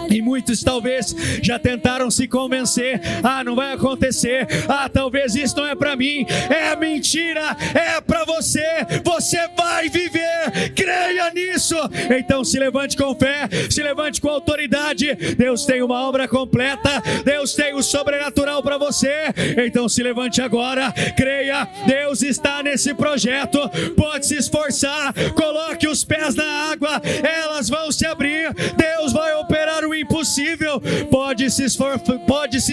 A: e muitos talvez já tentaram se convencer: ah, não vai acontecer, ah, talvez isso não é para mim. É mentira, é para você. Você vai viver, creia nisso. Então se levante com fé, se levante com autoridade. Deus tem uma obra completa, Deus tem o sobrenatural para você. Então se levante agora, creia, Deus está nesse projeto. Pode se esforçar, coloque os pés na água, elas vão se abrir. Deus vai operar o impossível. Pode se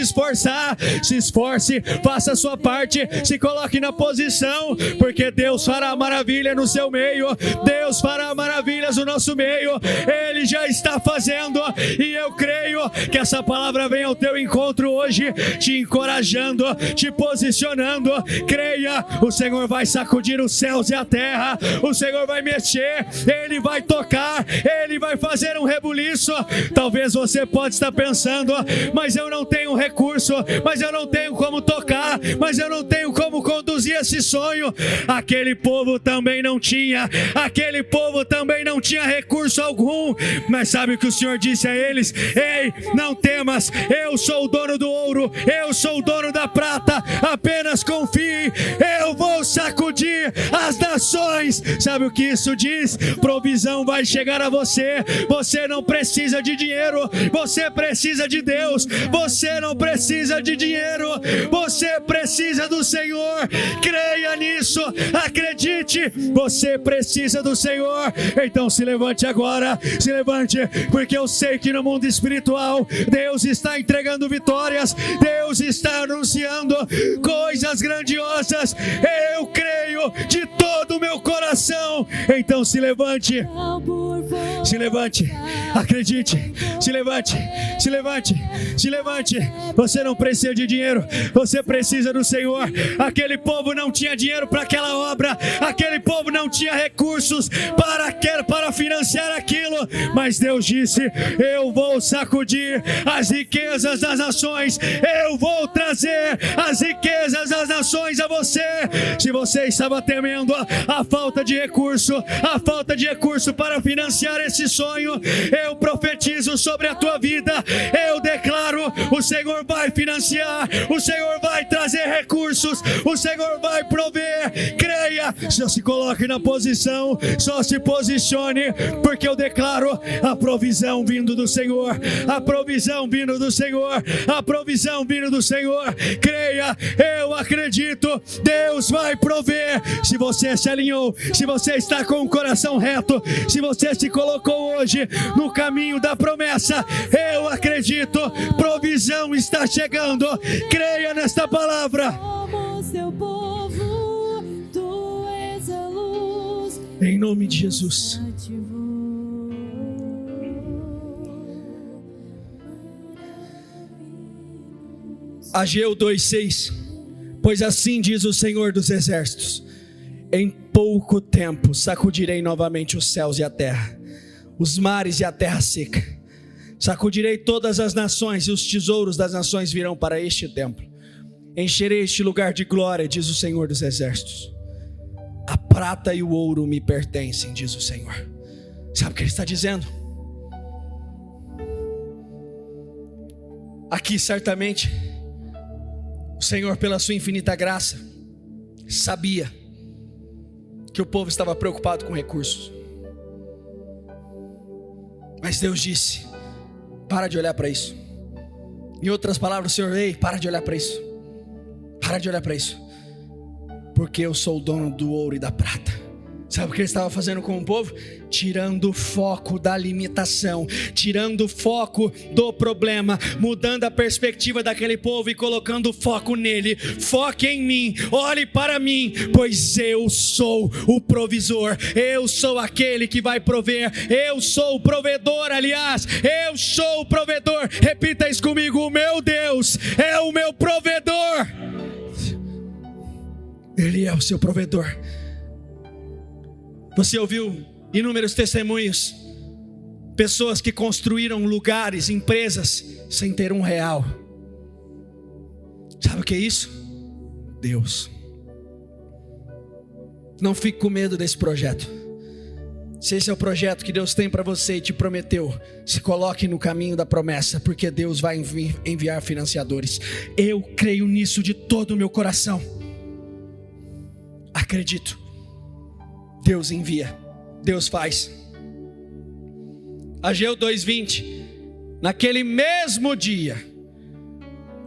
A: esforçar, se esforce, faça a sua parte, se coloque na posição, porque Deus fará maravilha no seu meio. Deus fará
B: fará maravilhas no nosso meio. Ele já está fazendo, e eu creio que essa palavra vem ao teu encontro hoje, te encorajando, te posicionando. Creia, o Senhor vai sacudir os céus e a terra, o Senhor vai mexer, Ele vai tocar, Ele vai fazer um rebuliço. Talvez você pode estar pensando, mas eu não tenho recurso, mas eu não tenho como tocar, mas eu não tenho como conduzir esse sonho. Aquele povo também não tinha, aquele povo também não tinha recurso algum, mas sabe o que o Senhor disse a eles? Ei, não temas, eu sou o dono do ouro, eu sou o dono da prata, apenas confie, eu vou sacudir as nações. Sabe o que isso diz? Provisão vai chegar a você. Você não precisa de dinheiro, você precisa de Deus. Você não precisa de dinheiro, você precisa do Senhor. Creia nisso, acredite, você precisa do Senhor. Então se levante agora, se levante, porque eu sei que no mundo espiritual Deus está entregando vitórias, Deus está anunciando coisas grandiosas. Eu creio de todo o meu coração. Então se levante, se levante, acredite, se levante, se levante, se levante. Você não precisa de dinheiro, você precisa do Senhor. Aquele povo não tinha dinheiro para aquela obra, aquele povo não tinha recursos para financiar aquilo, mas Deus disse: eu vou sacudir as riquezas das nações, eu vou trazer as riquezas das nações a você. Se você estava temendo a falta de recurso, a falta de recurso para financiar esse sonho, eu profetizo sobre a tua vida, eu declaro: o Senhor vai financiar, o Senhor vai trazer recursos, o Senhor vai prover. Creia, só se coloque na posição, só se posicione, porque eu declaro a provisão vindo do Senhor, a provisão vindo do Senhor, a provisão vindo do Senhor. Creia, eu acredito, Deus vai prover. Se você se alinhou, se você está com o coração reto, se você se colocou hoje no caminho da promessa, eu acredito, provisão está chegando. Creia nesta palavra. Em nome de Jesus. Ageu 2:6. Pois assim diz o Senhor dos Exércitos: em pouco tempo sacudirei novamente os céus e a terra, os mares e a terra seca. Sacudirei todas as nações, e os tesouros das nações virão para este templo. Encherei este lugar de glória, diz o Senhor dos Exércitos. A prata e o ouro me pertencem, diz o Senhor. Sabe o que ele está dizendo? Aqui certamente o Senhor, pela sua infinita graça, sabia que o povo estava preocupado com recursos. Mas Deus disse: para de olhar para isso. Em outras palavras, o Senhor: ei, para de olhar para isso. Para de olhar para isso. Porque eu sou o dono do ouro e da prata. Sabe o que ele estava fazendo com o povo? Tirando o foco da limitação, tirando o foco do problema, mudando a perspectiva daquele povo e colocando o foco nele. Foque em mim, olhe para mim, pois eu sou o provisor, eu sou aquele que vai prover, eu sou o provedor. Aliás, eu sou o provedor. Repita isso comigo: o meu Deus é o meu provedor. Ele é o seu provedor. Você ouviu inúmeros testemunhos, pessoas que construíram lugares, empresas, sem ter R$1. Sabe o que é isso? Deus. Não fique com medo desse projeto. Se esse é o projeto que Deus tem para você e te prometeu, se coloque no caminho da promessa, porque Deus vai enviar financiadores. Eu creio nisso de todo o meu coração. Acredito. Deus envia, Deus faz. Ageu 2:20. Naquele mesmo dia,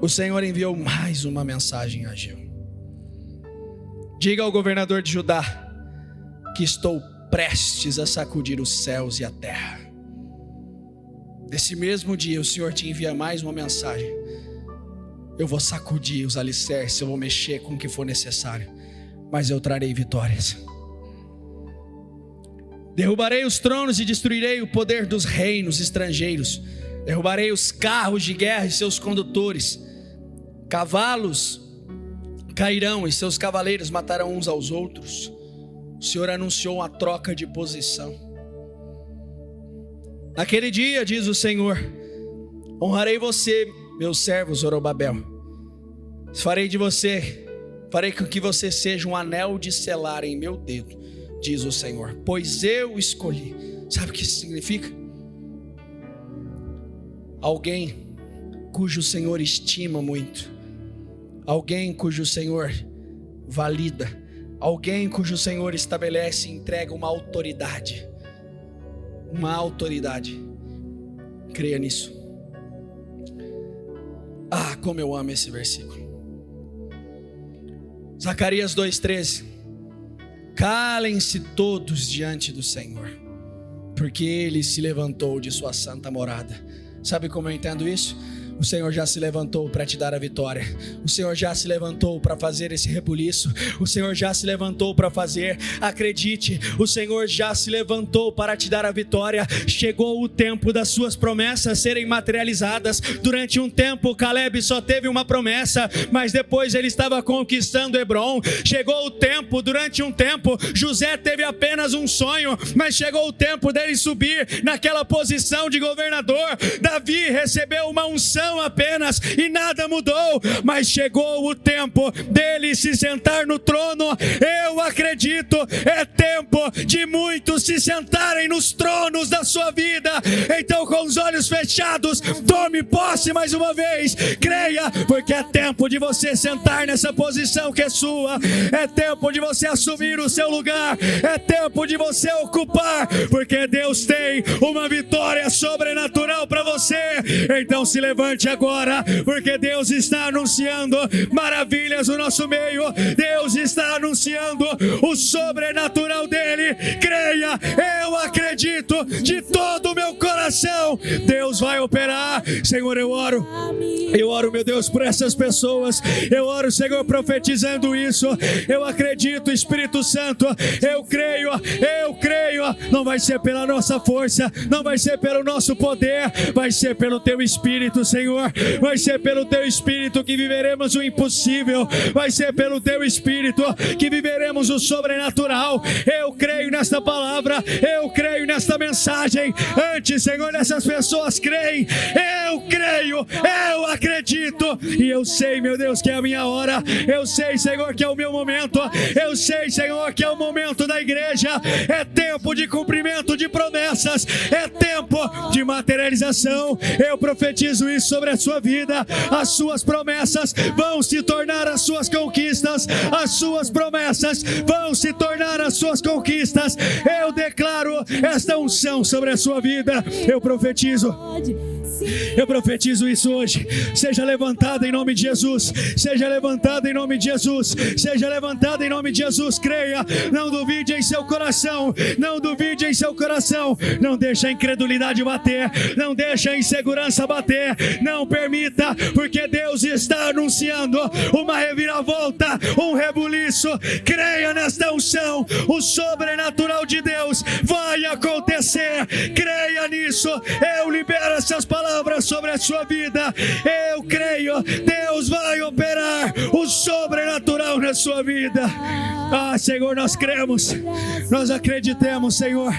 B: o Senhor enviou mais uma mensagem a Ageu: diga ao governador de Judá que estou prestes a sacudir os céus e a terra. Nesse mesmo dia, o Senhor te envia mais uma mensagem: eu vou sacudir os alicerces, eu vou mexer com o que for necessário, mas eu trarei vitórias.
A: Derrubarei os tronos e destruirei o poder dos reinos estrangeiros. Derrubarei os carros de guerra e seus condutores. Cavalos cairão e seus cavaleiros matarão uns aos outros. O Senhor anunciou uma troca de posição. Naquele dia, diz o Senhor, honrarei você, meu servo Zorobabel. Farei com que você seja um anel de selar em meu dedo, diz o Senhor, pois eu escolhi. Sabe o que isso significa? Alguém cujo Senhor estima muito, alguém cujo Senhor valida, alguém cujo Senhor estabelece e entrega uma autoridade. Uma autoridade. Creia nisso. Ah, como eu amo esse versículo. Zacarias 2:13. Calem-se todos diante do Senhor, porque Ele se levantou de sua santa morada. Sabe como eu entendo isso? O Senhor já se levantou para te dar a vitória. O Senhor já se levantou para fazer esse rebuliço. O Senhor já se levantou para fazer. Acredite, o Senhor já se levantou para te dar a vitória. Chegou o tempo das suas promessas serem materializadas. Durante um tempo Caleb só teve uma promessa, mas depois ele estava conquistando Hebron. Chegou o tempo, durante um tempo José teve apenas um sonho, mas chegou o tempo dele subir naquela posição de governador. Davi recebeu uma unção apenas e nada mudou, mas chegou o tempo dele se sentar no trono. Eu acredito, é tempo de muitos se sentarem nos tronos da sua vida. Então, com os olhos fechados, tome posse mais uma vez, creia, porque é tempo de você sentar nessa posição que é sua, é tempo de você assumir o seu lugar, é tempo de você ocupar, porque Deus tem uma vitória sobrenatural para você. Então se levante agora, porque Deus está anunciando maravilhas no nosso meio. Deus está anunciando o sobrenatural dele. Creia, eu acredito de todo o meu coração. Deus vai operar. Senhor, eu oro, meu Deus, por essas pessoas. Eu oro, Senhor, profetizando isso. Eu acredito, Espírito Santo, eu creio. Não vai ser pela nossa força, não vai ser pelo nosso poder, vai ser pelo teu Espírito, Senhor. Vai ser pelo teu Espírito que viveremos o impossível. Vai ser pelo teu Espírito que viveremos o sobrenatural. Eu creio nesta palavra, eu creio nesta mensagem. Antes, Senhor, essas pessoas creem. Eu creio, eu acredito. E eu sei, meu Deus, que é a minha hora. Eu sei, Senhor, que é o meu momento. Eu sei, Senhor, que é o momento da igreja. É tempo de cumprimento de promessas. É tempo de materialização. Eu profetizo isso sobre a sua vida. As suas promessas vão se tornar as suas conquistas. As suas promessas vão se tornar as suas conquistas. Eu declaro esta unção sobre a sua vida. Eu profetizo isso hoje. Seja levantada em nome de Jesus. Seja levantada em nome de Jesus. Seja levantada em nome de Jesus. Creia. Não duvide em seu coração. Não duvide em seu coração. Não deixe a incredulidade bater. Não deixe a insegurança bater. Não permita, porque Deus está anunciando uma reviravolta, um rebuliço. Creia nesta unção. O sobrenatural de Deus vai acontecer. Creia nisso. Eu libero essas palavras sobre a sua vida. Eu creio. Deus vai operar o sobrenatural na sua vida. Ah, Senhor, nós cremos. Nós acreditamos, Senhor.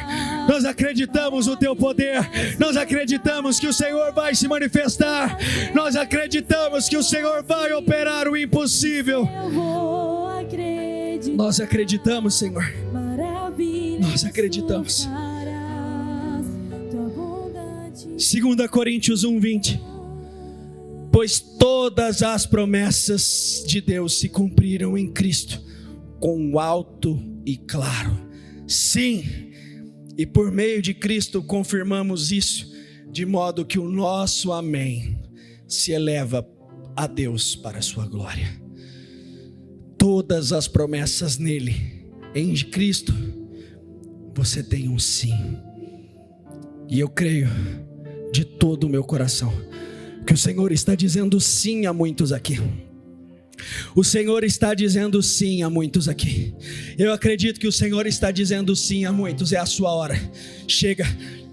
A: Nós acreditamos no teu poder. Nós acreditamos que o Senhor vai se manifestar. Nós acreditamos que o Senhor vai operar o impossível. Nós acreditamos, Senhor. Nós acreditamos. 2 Coríntios 1:20. Pois todas as promessas de Deus se cumpriram em Cristo, com alto e claro. Sim, e por meio de Cristo confirmamos isso, de modo que o nosso amém se eleva a Deus para a sua glória. Todas as promessas nele, em Cristo, você tem um sim. E eu creio de todo o meu coração que o Senhor está dizendo sim a muitos aqui.
B: O Senhor está dizendo sim a muitos aqui. Eu acredito que o Senhor está dizendo sim a muitos. É a sua hora. Chega.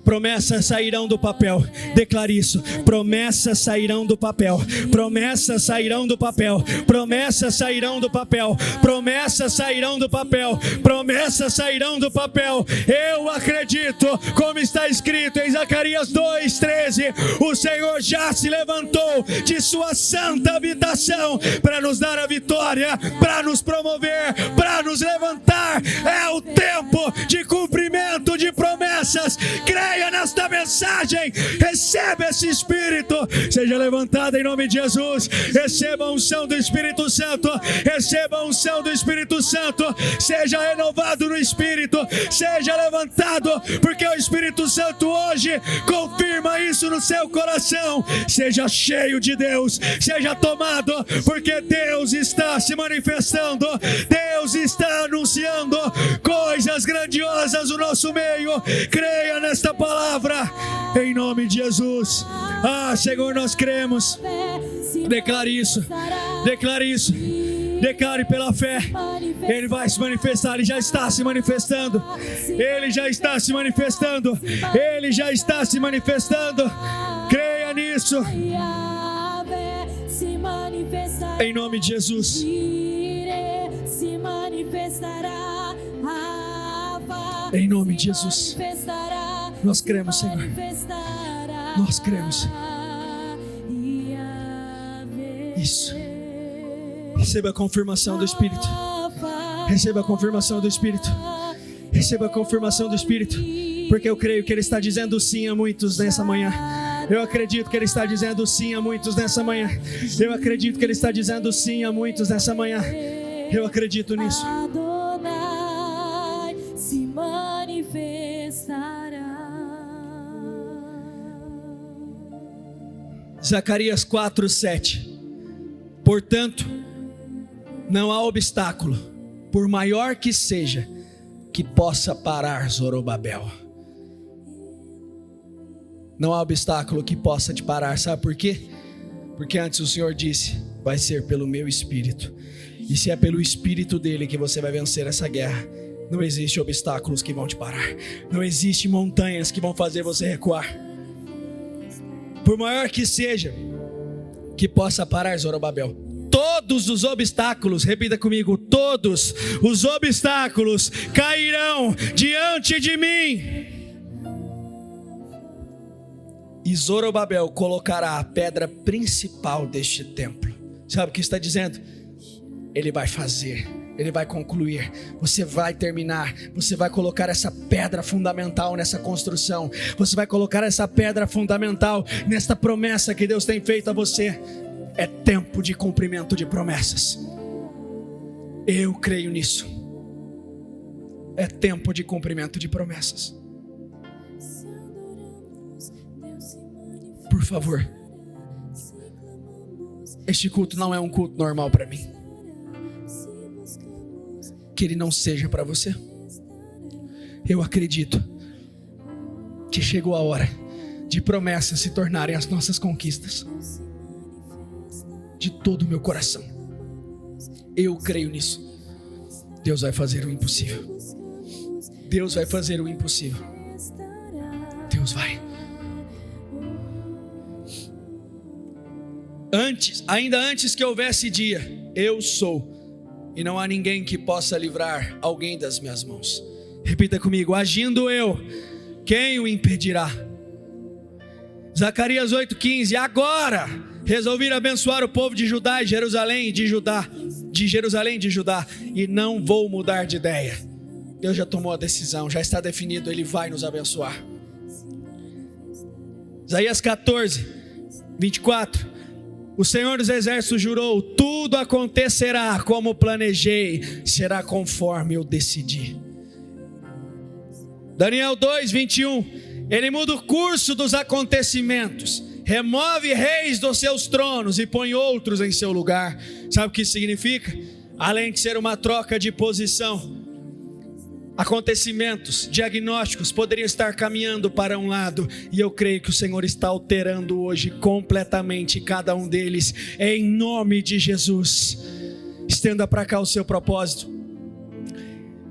B: Promessas sairão do papel. Declare isso. Promessas sairão do papel. Promessas sairão do papel. Promessas sairão do papel. Promessas sairão do papel. Promessas sairão do papel. Eu acredito, como está escrito em Zacarias 2:13, o Senhor já se levantou de sua santa habitação para nos dar a vitória, para nos promover, para nos levantar. É o tempo de cumprimento de promessas. Creia nesta mensagem, receba esse Espírito, seja levantado em nome de Jesus, receba a unção do Espírito Santo, receba a unção do Espírito Santo, seja renovado no Espírito, seja levantado, porque o Espírito Santo hoje confirma isso no seu coração. Seja cheio de Deus, seja tomado, porque Deus está se manifestando, Deus está anunciando coisas grandiosas no nosso meio. Creia nesta palavra, em nome de Jesus. Senhor, nós cremos. Declare isso, declare isso, declare pela fé. Ele vai se manifestar, Ele já está se manifestando, Ele já está se manifestando, Ele já está se manifestando. Creia nisso, em nome de Jesus. Em nome de Jesus, nós cremos, Senhor. Nós cremos. Isso. Receba a confirmação do Espírito. Receba a confirmação do Espírito. Receba a confirmação do Espírito. Porque eu creio que Ele está dizendo sim a muitos nessa manhã. Eu acredito que Ele está dizendo sim a muitos nessa manhã. Eu acredito que Ele está dizendo sim a muitos nessa manhã. Eu acredito nisso. Zacarias 4:7. Portanto, não há obstáculo, por maior que seja, que possa parar Zorobabel. Não há obstáculo que possa te parar, sabe por quê? Porque antes o Senhor disse, vai ser pelo meu Espírito. E se é pelo Espírito dele que você vai vencer essa guerra, não existe obstáculos que vão te parar. Não existe montanhas que vão fazer você recuar. Por maior que seja, que possa parar Zorobabel. Todos os obstáculos, repita comigo, todos os obstáculos cairão diante de mim. E Zorobabel colocará a pedra principal deste templo. Sabe o que está dizendo? Ele vai fazer, Ele vai concluir, você vai terminar, você vai colocar essa pedra fundamental nessa construção, você vai colocar essa pedra fundamental nesta promessa que Deus tem feito a você. É tempo de cumprimento de promessas. Eu creio nisso. É tempo de cumprimento de promessas. Por favor, este culto não é um culto normal para mim. Que ele não seja para você. Eu acredito que chegou a hora de promessas se tornarem as nossas conquistas. De todo o meu coração. Eu creio nisso. Deus vai fazer o impossível. Deus vai fazer o impossível. Deus vai. Ainda antes que houvesse dia, eu sou. E não há ninguém que possa livrar alguém das minhas mãos. Repita comigo, agindo eu, quem o impedirá? Zacarias 8:15, agora resolvi abençoar o povo de Judá e Jerusalém de Judá, e não vou mudar de ideia. Deus já tomou a decisão, já está definido, Ele vai nos abençoar. Isaías 14:24, o Senhor dos Exércitos jurou, tudo acontecerá como planejei, será conforme eu decidi. Daniel 2:21, Ele muda o curso dos acontecimentos, remove reis dos seus tronos e põe outros em seu lugar. Sabe o que isso significa? Além de ser uma troca de posição, acontecimentos, diagnósticos poderiam estar caminhando para um lado, e eu creio que o Senhor está alterando hoje completamente cada um deles, em nome de Jesus. Estenda para cá o seu propósito.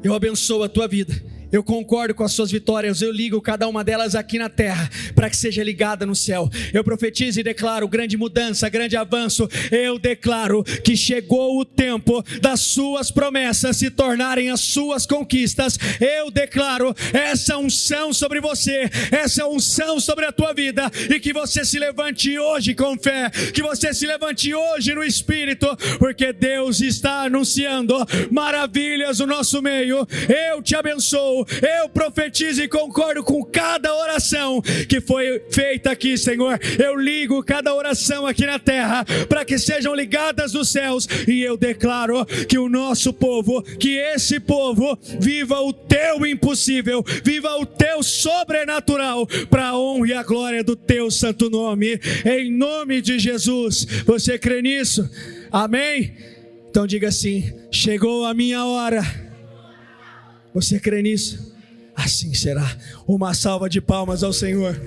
B: Eu abençoo a tua vida. Eu concordo com as suas vitórias, eu ligo cada uma delas aqui na terra, para que seja ligada no céu. Eu profetizo e declaro grande mudança, grande avanço. Eu declaro que chegou o tempo das suas promessas se tornarem as suas conquistas. Eu declaro essa unção sobre você, essa unção sobre a tua vida, e que você se levante hoje com fé, que você se levante hoje no Espírito, porque Deus está anunciando maravilhas no nosso meio. Eu te abençoo. Eu profetizo e concordo com cada oração que foi feita aqui, Senhor. Eu ligo cada oração aqui na terra para que sejam ligadas nos céus, e eu declaro que o nosso povo, que esse povo viva o teu impossível, viva o teu sobrenatural, para a honra e a glória do teu santo nome, em nome de Jesus. Você crê nisso? Amém? Então diga assim: chegou a minha hora. Você crê nisso? Assim será. Uma salva de palmas ao Senhor.